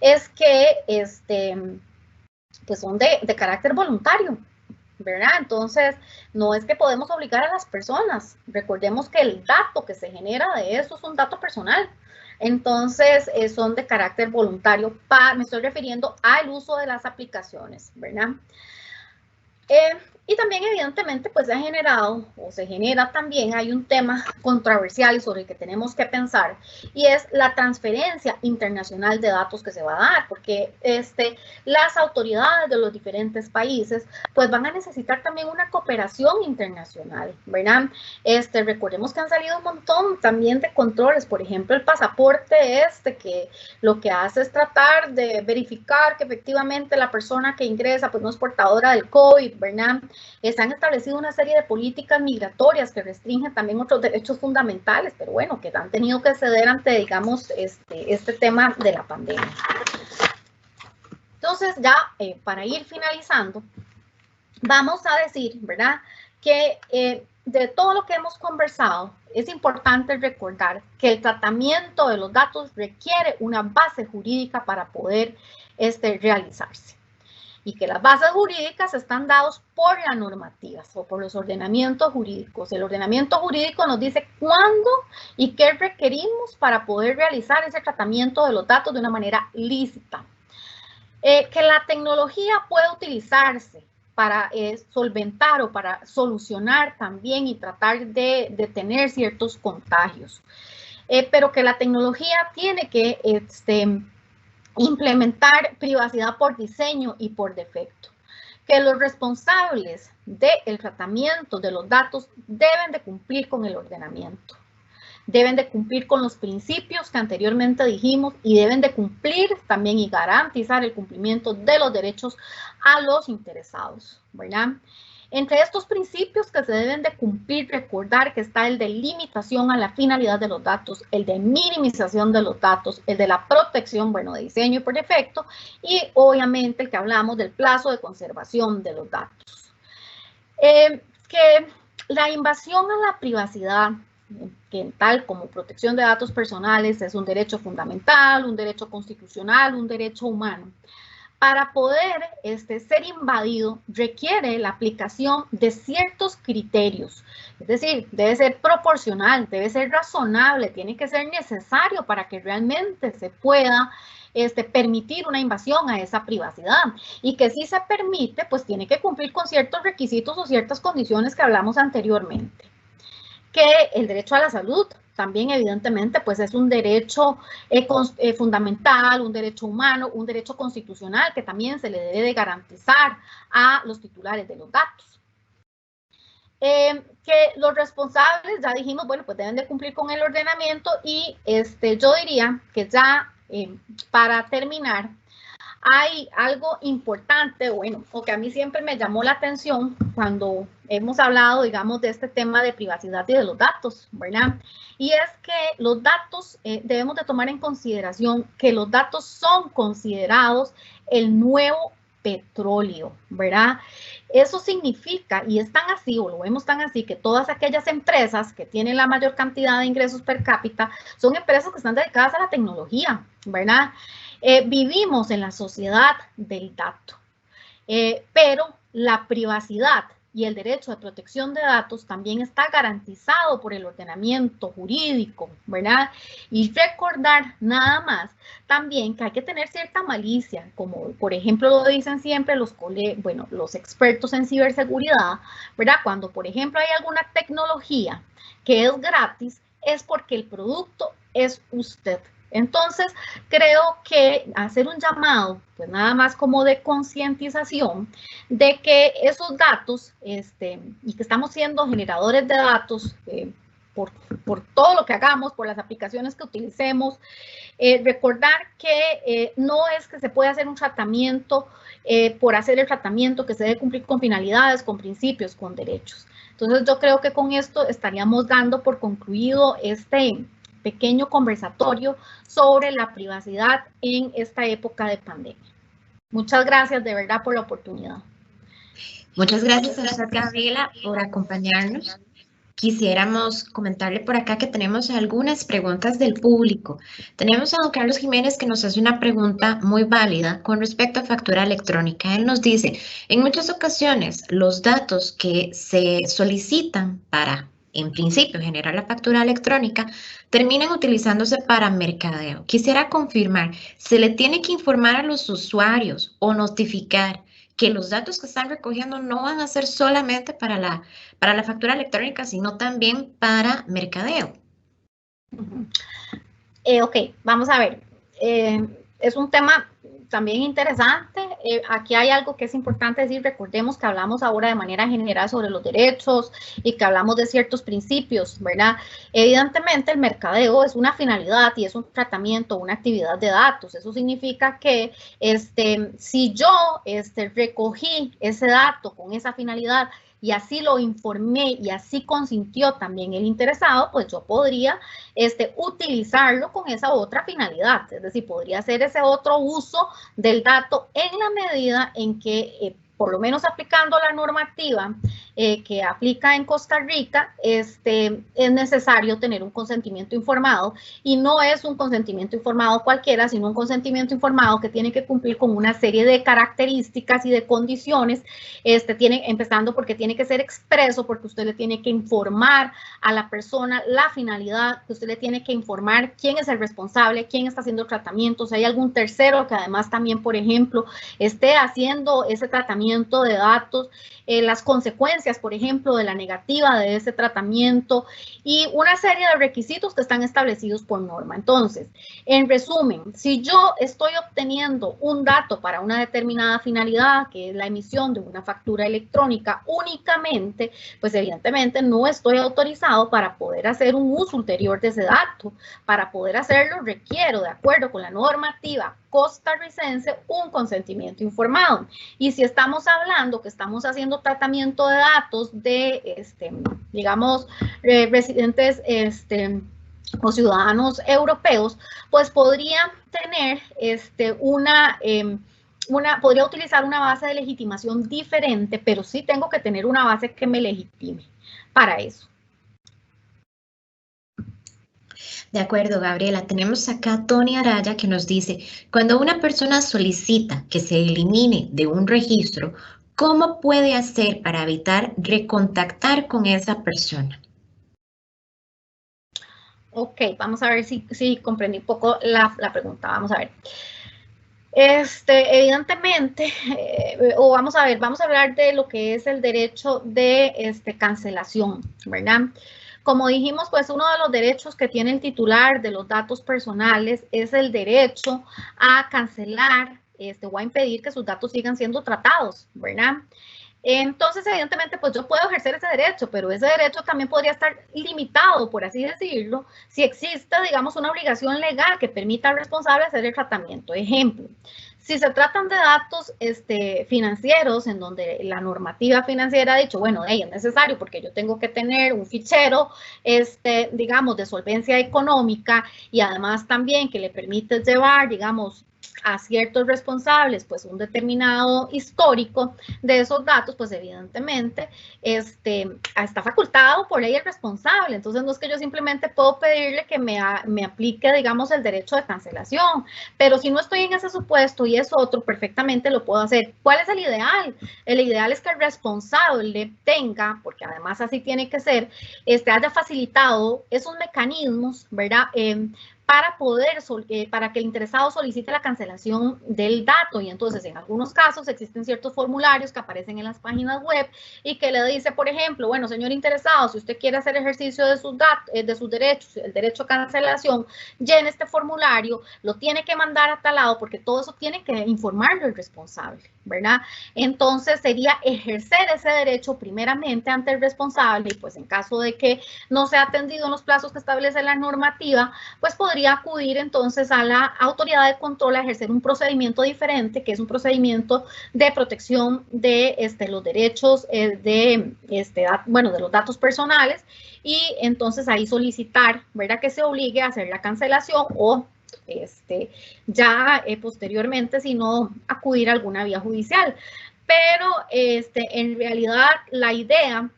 es que pues son de carácter voluntario, ¿verdad? Entonces, no es que podemos obligar a las personas. Recordemos que el dato que se genera de eso es un dato personal. Entonces, son de carácter voluntario. Me estoy refiriendo al uso de las aplicaciones, ¿verdad? Y también, evidentemente, pues se ha generado, o se genera también, hay un tema controversial sobre el que tenemos que pensar, y es la transferencia internacional de datos que se va a dar, porque las autoridades de los diferentes países, pues van a necesitar también una cooperación internacional, ¿verdad? Recordemos que han salido un montón también de controles, por ejemplo, el pasaporte que lo que hace es tratar de verificar que efectivamente la persona que ingresa, pues no es portadora del COVID, ¿verdad? Se han establecido una serie de políticas migratorias que restringen también otros derechos fundamentales, pero bueno, que han tenido que ceder ante, digamos, este tema de la pandemia. Entonces, ya para ir finalizando, vamos a decir, ¿verdad?, que de todo lo que hemos conversado, es importante recordar que el tratamiento de los datos requiere una base jurídica para poder realizarse. Y que las bases jurídicas están dadas por las normativas o por los ordenamientos jurídicos. El ordenamiento jurídico nos dice cuándo y qué requerimos para poder realizar ese tratamiento de los datos de una manera lícita. Que la tecnología puede utilizarse para solventar o para solucionar también y tratar de detener ciertos contagios. Pero que la tecnología tiene que implementar privacidad por diseño y por defecto. que los responsables del tratamiento de los datos deben de cumplir con el ordenamiento. Deben de cumplir con los principios que anteriormente dijimos y deben de cumplir también y garantizar el cumplimiento de los derechos a los interesados, ¿verdad? Entre estos principios que se deben de cumplir, recordar que está el de limitación a la finalidad de los datos, el de minimización de los datos, el de la protección, bueno, de diseño y por defecto, y obviamente el que hablamos del plazo de conservación de los datos. Que la invasión a la privacidad, que tal como protección de datos personales es un derecho fundamental, un derecho constitucional, un derecho humano. Para poder ser invadido requiere la aplicación de ciertos criterios, es decir, debe ser proporcional, debe ser razonable, tiene que ser necesario para que realmente se pueda permitir una invasión a esa privacidad, y que si se permite, pues tiene que cumplir con ciertos requisitos o ciertas condiciones que hablamos anteriormente. Que el derecho a la salud también evidentemente pues es un derecho fundamental, un derecho humano, un derecho constitucional que también se le debe de garantizar a los titulares de los datos. Que los responsables, ya dijimos, bueno, pues deben de cumplir con el ordenamiento y yo diría que ya para terminar, hay algo importante, bueno, o que a mí siempre me llamó la atención cuando hemos hablado, digamos, de este tema de privacidad y de los datos, ¿verdad? Y es que los datos, debemos de tomar en consideración que los datos son considerados el nuevo petróleo, ¿verdad? Eso significa, y es tan así, o lo vemos tan así, que todas aquellas empresas que tienen la mayor cantidad de ingresos per cápita son empresas que están dedicadas a la tecnología, ¿verdad? Vivimos en la sociedad del dato, pero la privacidad y el derecho de protección de datos también está garantizado por el ordenamiento jurídico, ¿verdad? Y recordar nada más también que hay que tener cierta malicia, como por ejemplo lo dicen siempre los expertos en ciberseguridad, ¿verdad? Cuando por ejemplo hay alguna tecnología que es gratis, es porque el producto es usted. Entonces, creo que hacer un llamado, pues nada más como de concientización, de que esos datos, y que estamos siendo generadores de datos por todo lo que hagamos, por las aplicaciones que utilicemos, recordar que no es que se puede hacer un tratamiento por hacer el tratamiento, que se debe cumplir con finalidades, con principios, con derechos. Entonces, yo creo que con esto estaríamos dando por concluido pequeño conversatorio sobre la privacidad en esta época de pandemia. Muchas gracias de verdad por la oportunidad. Muchas gracias a usted, Gabriela, por acompañarnos. Quisiéramos comentarle por acá que tenemos algunas preguntas del público. Tenemos a don Carlos Jiménez que nos hace una pregunta muy válida con respecto a factura electrónica. Él nos dice, en muchas ocasiones los datos que se solicitan para, en principio, generar la factura electrónica, terminan utilizándose para mercadeo. Quisiera confirmar, ¿se le tiene que informar a los usuarios o notificar que los datos que están recogiendo no van a ser solamente para la factura electrónica, sino también para mercadeo? Ok, vamos a ver. Es un tema también interesante. Aquí hay algo que es importante decir. Recordemos que hablamos ahora de manera general sobre los derechos y que hablamos de ciertos principios, ¿verdad? Evidentemente el mercadeo es una finalidad y es un tratamiento, una actividad de datos. Eso significa que si yo recogí ese dato con esa finalidad y así lo informé y así consintió también el interesado, pues yo podría utilizarlo con esa otra finalidad. Es decir, podría hacer ese otro uso del dato en la medida en que, por lo menos aplicando la normativa que aplica en Costa Rica, es necesario tener un consentimiento informado, y no es un consentimiento informado cualquiera, sino un consentimiento informado que tiene que cumplir con una serie de características y de condiciones, empezando porque tiene que ser expreso, porque usted le tiene que informar a la persona la finalidad, que usted le tiene que informar quién es el responsable, quién está haciendo el tratamiento, si hay algún tercero que además también, por ejemplo, esté haciendo ese tratamiento tratamiento de datos, las consecuencias, por ejemplo, de la negativa de ese tratamiento y una serie de requisitos que están establecidos por norma. Entonces, en resumen, si yo estoy obteniendo un dato para una determinada finalidad, que es la emisión de una factura electrónica únicamente, pues evidentemente no estoy autorizado para poder hacer un uso ulterior de ese dato. Para poder hacerlo requiero, de acuerdo con la normativa costarricense, un consentimiento informado. Y si estamos hablando que estamos haciendo tratamiento de datos de, digamos, residentes o ciudadanos europeos, pues podría tener podría utilizar una base de legitimación diferente, pero sí tengo que tener una base que me legitime para eso. De acuerdo, Gabriela. Tenemos acá a Tony Araya que nos dice, cuando una persona solicita que se elimine de un registro, ¿cómo puede hacer para evitar recontactar con esa persona? Ok, vamos a ver si comprendí un poco la pregunta. Vamos a ver. Evidentemente, vamos a hablar de lo que es el derecho de cancelación, ¿verdad? Como dijimos, pues uno de los derechos que tiene el titular de los datos personales es el derecho a cancelar o a impedir que sus datos sigan siendo tratados, ¿verdad? Entonces, evidentemente, pues yo puedo ejercer ese derecho, pero ese derecho también podría estar limitado, por así decirlo, si existe, digamos, una obligación legal que permita al responsable hacer el tratamiento. Ejemplo, si se tratan de datos financieros, en donde la normativa financiera ha dicho, bueno, es necesario porque yo tengo que tener un fichero, digamos, de solvencia económica y además también que le permite llevar, digamos, a ciertos responsables, pues un determinado histórico de esos datos, pues evidentemente está facultado por ley el responsable. Entonces no es que yo simplemente puedo pedirle que me aplique, digamos, el derecho de cancelación, pero si no estoy en ese supuesto y es otro, perfectamente lo puedo hacer. ¿Cuál es el ideal? El ideal es que el responsable tenga, porque además así tiene que ser, haya facilitado esos mecanismos, ¿verdad? Para que el interesado solicite la cancelación del dato. Y entonces en algunos casos existen ciertos formularios que aparecen en las páginas web y que le dice, por ejemplo, bueno, señor interesado, si usted quiere hacer ejercicio de sus derechos, el derecho a cancelación, llene este formulario, lo tiene que mandar a tal lado porque todo eso tiene que informarlo el responsable, ¿verdad? Entonces sería ejercer ese derecho primeramente ante el responsable y pues en caso de que no sea atendido en los plazos que establece la normativa, pues podría acudir entonces a la autoridad de control a ejercer un procedimiento diferente, que es un procedimiento de protección de los derechos de los datos personales, y entonces ahí solicitar, ¿verdad?, que se obligue a hacer la cancelación o posteriormente, si no, acudir a alguna vía judicial. Pero en realidad la idea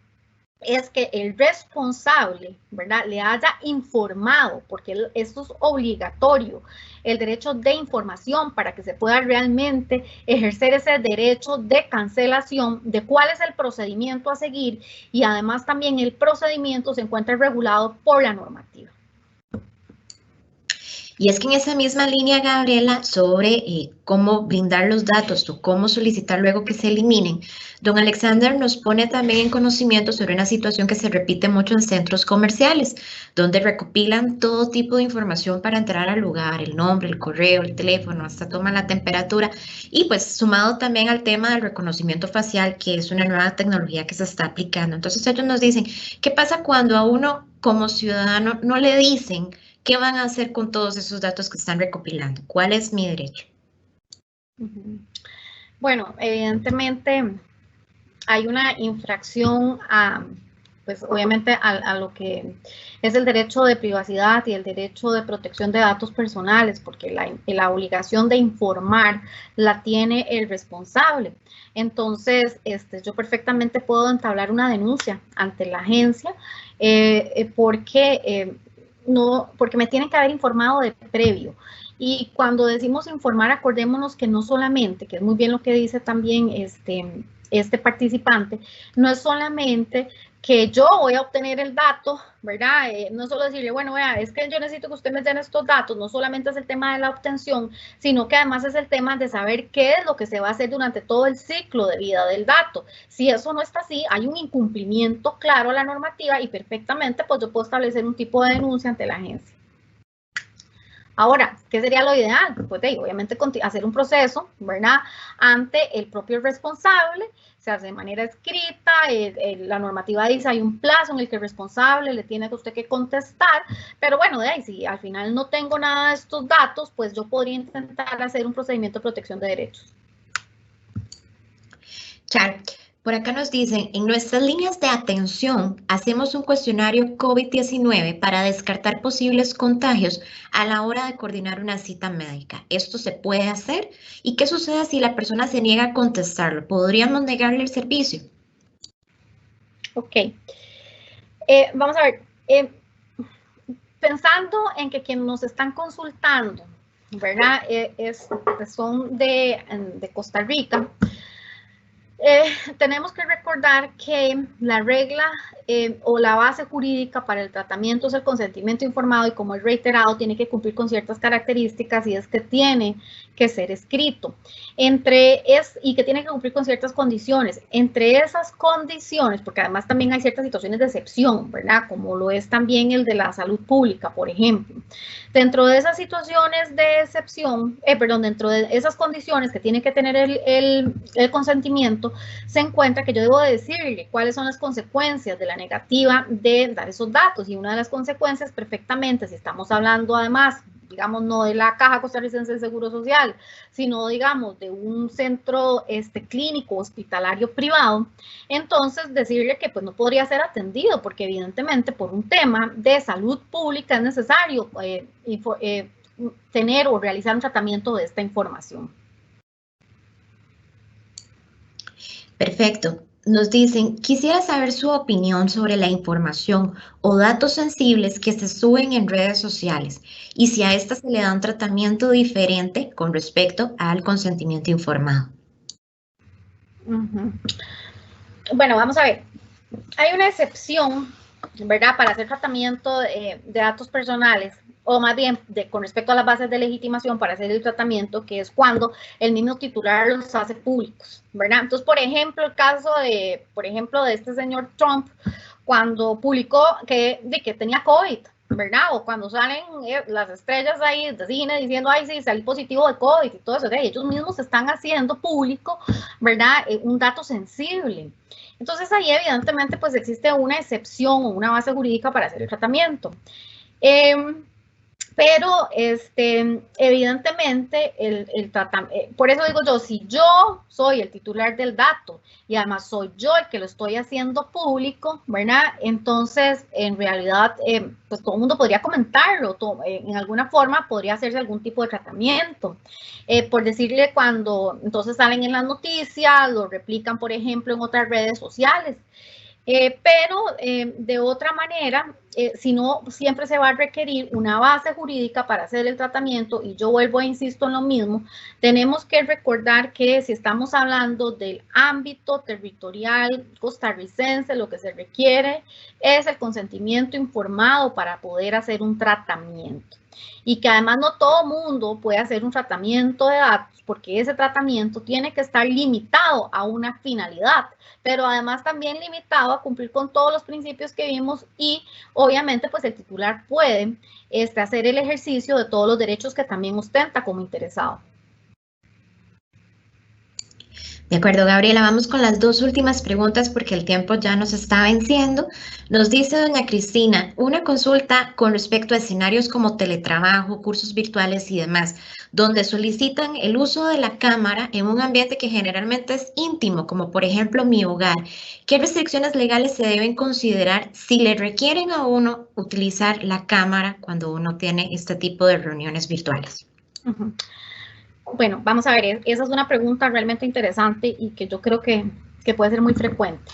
es que el responsable, ¿verdad?, le haya informado, porque esto es obligatorio, el derecho de información para que se pueda realmente ejercer ese derecho de cancelación, de cuál es el procedimiento a seguir, y además también el procedimiento se encuentra regulado por la normativa. Y es que en esa misma línea, Gabriela, sobre cómo brindar los datos o cómo solicitar luego que se eliminen, don Alexander nos pone también en conocimiento sobre una situación que se repite mucho en centros comerciales, donde recopilan todo tipo de información para entrar al lugar, el nombre, el correo, el teléfono, hasta toman la temperatura, y pues sumado también al tema del reconocimiento facial, que es una nueva tecnología que se está aplicando. Entonces ellos nos dicen, ¿qué pasa cuando a uno como ciudadano no le dicen qué van a hacer con todos esos datos que están recopilando? ¿Cuál es mi derecho? Bueno, evidentemente hay una infracción pues obviamente a lo que es el derecho de privacidad y el derecho de protección de datos personales, porque la obligación de informar la tiene el responsable. Entonces, yo perfectamente puedo entablar una denuncia ante la agencia porque me tienen que haber informado de previo. Y cuando decimos informar, acordémonos que no solamente, que es muy bien lo que dice también este participante, no es solamente que yo voy a obtener el dato, ¿verdad? No solo decirle, bueno, vea, es que yo necesito que usted me den estos datos, no solamente es el tema de la obtención, sino que además es el tema de saber qué es lo que se va a hacer durante todo el ciclo de vida del dato. Si eso no está así, hay un incumplimiento claro a la normativa y perfectamente pues yo puedo establecer un tipo de denuncia ante la agencia. Ahora, ¿qué sería lo ideal? Pues obviamente hacer un proceso, ¿verdad? Ante el propio responsable, se hace de manera escrita, la normativa dice hay un plazo en el que el responsable le tiene a usted que contestar, pero bueno, de ahí, si al final no tengo nada de estos datos, pues yo podría intentar hacer un procedimiento de protección de derechos. Claro. Por acá nos dicen, en nuestras líneas de atención hacemos un cuestionario COVID-19 para descartar posibles contagios a la hora de coordinar una cita médica. ¿Esto se puede hacer? ¿Y qué sucede si la persona se niega a contestarlo? ¿Podríamos negarle el servicio? Ok. Vamos a ver. Pensando en que quienes nos están consultando, ¿verdad? Son de Costa Rica. Tenemos que recordar que la regla o la base jurídica para el tratamiento es el consentimiento informado y como es reiterado tiene que cumplir con ciertas características y es que tiene que ser escrito y que tiene que cumplir con ciertas condiciones. Entre esas condiciones, porque además también hay ciertas situaciones de excepción, ¿verdad? Como lo es también el de la salud pública, por ejemplo. Dentro de esas situaciones de excepción, dentro de esas condiciones que tiene que tener el consentimiento, se encuentra que yo debo decirle cuáles son las consecuencias de la negativa de dar esos datos y una de las consecuencias perfectamente, si estamos hablando además, digamos, no de la Caja Costarricense del Seguro Social, sino, digamos, de un centro clínico hospitalario privado, entonces decirle que pues no podría ser atendido porque evidentemente por un tema de salud pública es necesario tener o realizar un tratamiento de esta información. Perfecto. Nos dicen, quisiera saber su opinión sobre la información o datos sensibles que se suben en redes sociales y si a esta se le da un tratamiento diferente con respecto al consentimiento informado. Bueno, vamos a ver. Hay una excepción, ¿verdad? Para hacer tratamiento de datos personales o más bien con respecto a las bases de legitimación para hacer el tratamiento, que es cuando el mismo titular los hace públicos, ¿verdad? Entonces, por ejemplo, el caso de este señor Trump, cuando publicó que tenía COVID, ¿verdad? O cuando salen las estrellas ahí de cine diciendo, ay, sí, salí positivo de COVID y todo eso, ¿verdad? Ellos mismos están haciendo público, ¿verdad? Un dato sensible. Entonces, ahí evidentemente, pues existe una excepción o una base jurídica para hacer el tratamiento. Pero evidentemente por eso digo yo, si yo soy el titular del dato y además soy yo el que lo estoy haciendo público, ¿verdad? Entonces, en realidad, pues todo el mundo podría comentarlo, en alguna forma podría hacerse algún tipo de tratamiento. Por decirle, cuando entonces salen en las noticias, lo replican, por ejemplo, en otras redes sociales. Pero de otra manera, si no, siempre se va a requerir una base jurídica para hacer el tratamiento y yo vuelvo e insisto en lo mismo, tenemos que recordar que si estamos hablando del ámbito territorial costarricense, lo que se requiere es el consentimiento informado para poder hacer un tratamiento. Y que además no todo mundo puede hacer un tratamiento de datos porque ese tratamiento tiene que estar limitado a una finalidad, pero además también limitado a cumplir con todos los principios que vimos y obviamente pues el titular puede hacer el ejercicio de todos los derechos que también ostenta como interesado. De acuerdo, Gabriela, vamos con las dos últimas preguntas porque el tiempo ya nos está venciendo. Nos dice doña Cristina, una consulta con respecto a escenarios como teletrabajo, cursos virtuales y demás, donde solicitan el uso de la cámara en un ambiente que generalmente es íntimo, como por ejemplo mi hogar. ¿Qué restricciones legales se deben considerar si le requieren a uno utilizar la cámara cuando uno tiene este tipo de reuniones virtuales? Bueno, vamos a ver, esa es una pregunta realmente interesante y que yo creo que puede ser muy frecuente.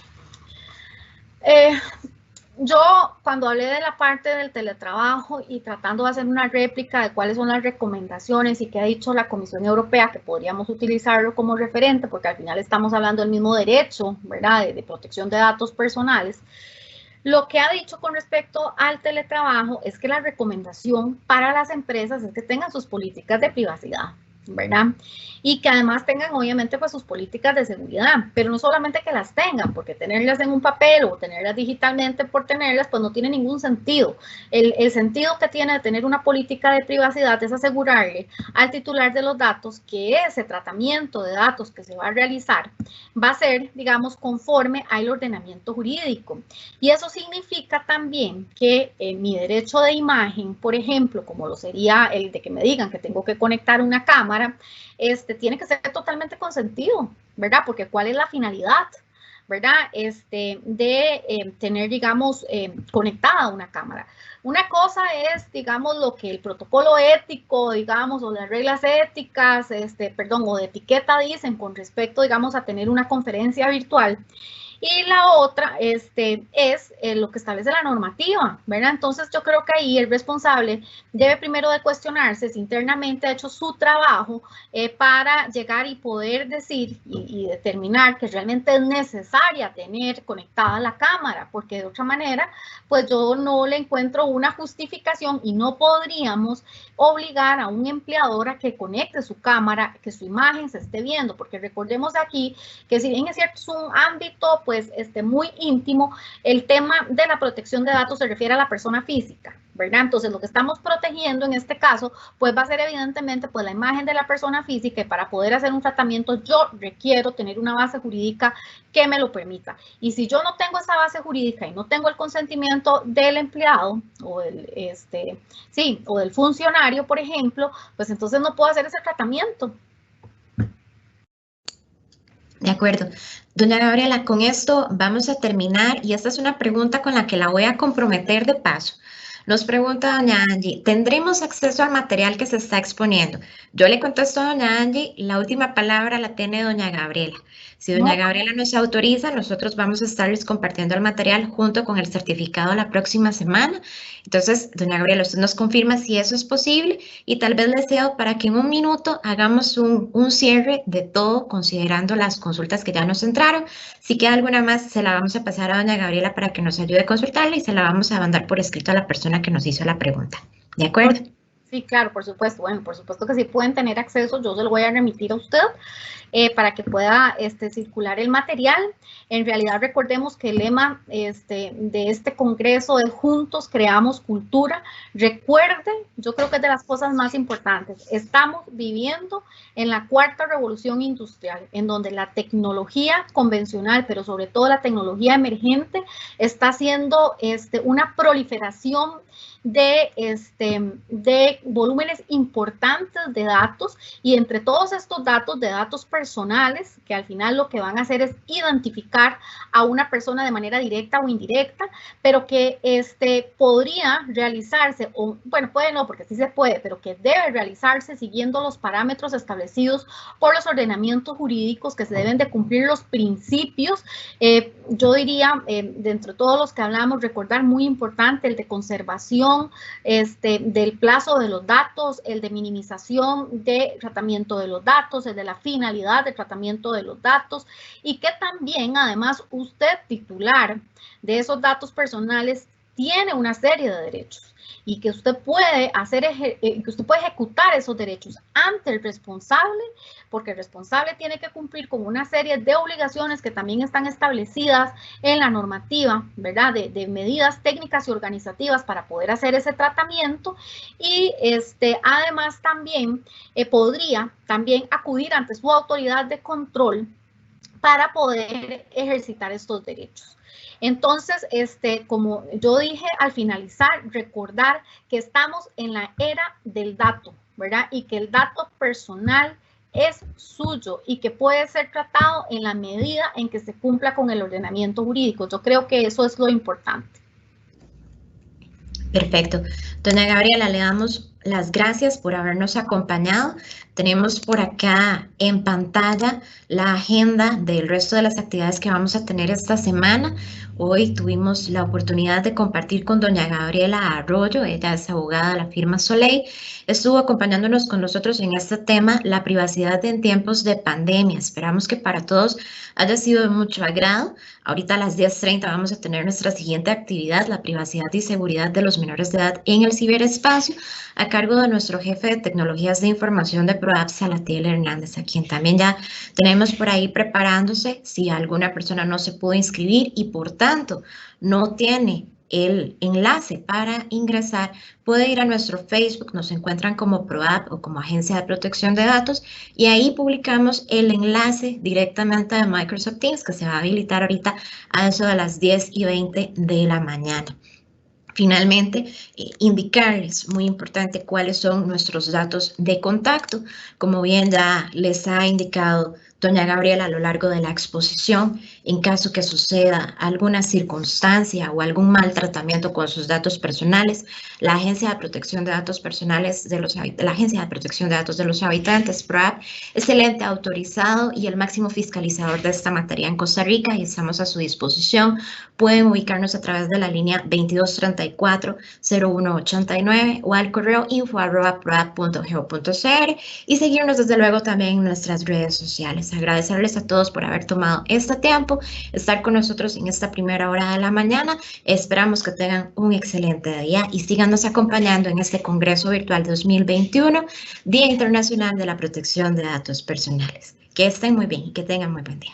yo cuando hablé de la parte del teletrabajo y tratando de hacer una réplica de cuáles son las recomendaciones y qué ha dicho la Comisión Europea, que podríamos utilizarlo como referente, porque al final estamos hablando del mismo derecho, ¿verdad?, de protección de datos personales. Lo que ha dicho con respecto al teletrabajo es que la recomendación para las empresas es que tengan sus políticas de privacidad, ¿verdad? Y que además tengan obviamente pues sus políticas de seguridad, pero no solamente que las tengan, porque tenerlas en un papel o tenerlas digitalmente por tenerlas pues no tiene ningún sentido. El sentido que tiene de tener una política de privacidad es asegurarle al titular de los datos que ese tratamiento de datos que se va a realizar va a ser, digamos, conforme al ordenamiento jurídico. Y eso significa también que mi derecho de imagen, por ejemplo, como lo sería el de que me digan que tengo que conectar una cámara, tiene que ser totalmente consentido, ¿verdad? Porque ¿cuál es la finalidad, verdad? De tener, digamos, conectada una cámara. Una cosa es, digamos, lo que el protocolo ético, digamos, o las reglas éticas, perdón, o de etiqueta dicen con respecto, digamos, a tener una conferencia virtual. Y la otra es lo que establece la normativa, ¿verdad? Entonces yo creo que ahí el responsable debe primero de cuestionarse si internamente ha hecho su trabajo para llegar y poder decir y determinar que realmente es necesaria tener conectada la cámara, porque de otra manera, pues yo no le encuentro una justificación y no podríamos obligar a un empleador a que conecte su cámara, que su imagen se esté viendo, porque recordemos aquí que si bien es cierto es un ámbito pues muy íntimo, el tema de la protección de datos se refiere a la persona física, ¿verdad? Entonces lo que estamos protegiendo en este caso pues va a ser evidentemente pues la imagen de la persona física, y para poder hacer un tratamiento yo requiero tener una base jurídica que me lo permita. Y si yo no tengo esa base jurídica y no tengo el consentimiento del empleado o del, o del funcionario, por ejemplo, pues entonces no puedo hacer ese tratamiento. De acuerdo. Doña Gabriela, con esto vamos a terminar y esta es una pregunta con la que la voy a comprometer de paso. Nos pregunta doña Angie, ¿tendremos acceso al material que se está exponiendo? Yo le contesto a doña Angie, la última palabra la tiene doña Gabriela. Si doña Gabriela nos autoriza, nosotros vamos a estarles compartiendo el material junto con el certificado la próxima semana. Entonces, doña Gabriela, usted nos confirma si eso es posible y tal vez le deseo para que en un minuto hagamos un cierre de todo considerando las consultas que ya nos entraron. Si queda alguna más, se la vamos a pasar a doña Gabriela para que nos ayude a consultarla y se la vamos a mandar por escrito a la persona que nos hizo la pregunta. ¿De acuerdo? Sí, claro, por supuesto. Bueno, por supuesto que sí pueden tener acceso. Yo se lo voy a remitir a usted para que pueda circular el material. En realidad, recordemos que el lema de este congreso es Juntos Creamos Cultura. Recuerden, yo creo que es de las cosas más importantes. Estamos viviendo en la cuarta revolución industrial, en donde la tecnología convencional, pero sobre todo la tecnología emergente, está haciendo una proliferación de volúmenes importantes de datos, y entre todos estos datos, de datos personales, que al final lo que van a hacer es identificar a una persona de manera directa o indirecta, pero que podría realizarse, o bueno, puede no, porque sí se puede, pero que debe realizarse siguiendo los parámetros establecidos por los ordenamientos jurídicos, que se deben de cumplir los principios, yo diría, dentro de todos los que hablamos, recordar muy importante el de conservación, del plazo de los datos, el de minimización de tratamiento de los datos, el de la finalidad de tratamiento de los datos, y que también además usted, titular de esos datos personales, tiene una serie de derechos y que usted puede ejecutar esos derechos ante el responsable, porque el responsable tiene que cumplir con una serie de obligaciones que también están establecidas en la normativa, ¿verdad? De medidas técnicas y organizativas para poder hacer ese tratamiento, y además también podría también acudir ante su autoridad de control para poder ejercitar estos derechos. Entonces, como yo dije al finalizar, recordar que estamos en la era del dato, ¿verdad? Y que el dato personal es suyo y que puede ser tratado en la medida en que se cumpla con el ordenamiento jurídico. Yo creo que eso es lo importante. Perfecto. Doña Gabriela, le damos las gracias por habernos acompañado. Tenemos por acá en pantalla la agenda del resto de las actividades que vamos a tener esta semana. Hoy tuvimos la oportunidad de compartir con doña Gabriela Arroyo, ella es abogada de la firma Soleil, estuvo acompañándonos con nosotros en este tema, la privacidad en tiempos de pandemia. Esperamos que para todos haya sido de mucho agrado. Ahorita a las 10:30 vamos a tener nuestra siguiente actividad, la privacidad y seguridad de los menores de edad en el ciberespacio, a cargo de nuestro jefe de tecnologías de información de ProApp, Salatiel Hernández, a quien también ya tenemos por ahí preparándose si alguna persona no se pudo inscribir y por tanto no tiene el enlace para ingresar, puede ir a nuestro Facebook, nos encuentran como ProApp o como Agencia de Protección de Datos y ahí publicamos el enlace directamente de Microsoft Teams que se va a habilitar ahorita a eso de las 10:20 de la mañana. Finalmente, indicarles, muy importante, cuáles son nuestros datos de contacto. Como bien ya les ha indicado doña Gabriela a lo largo de la exposición, en caso que suceda alguna circunstancia o algún maltratamiento con sus datos personales, la Agencia de Protección de Datos Personales de la Agencia de Protección de Datos de los Habitantes, ProApp, es el ente autorizado y el máximo fiscalizador de esta materia en Costa Rica y estamos a su disposición. Pueden ubicarnos a través de la línea 2234-0189 o al correo info@proapp.go.cr y seguirnos desde luego también en nuestras redes sociales. Agradecerles a todos por haber tomado este tiempo, estar con nosotros en esta primera hora de la mañana. Esperamos que tengan un excelente día y síganos acompañando en este Congreso Virtual 2021, Día Internacional de la Protección de Datos Personales. Que estén muy bien y que tengan muy buen día.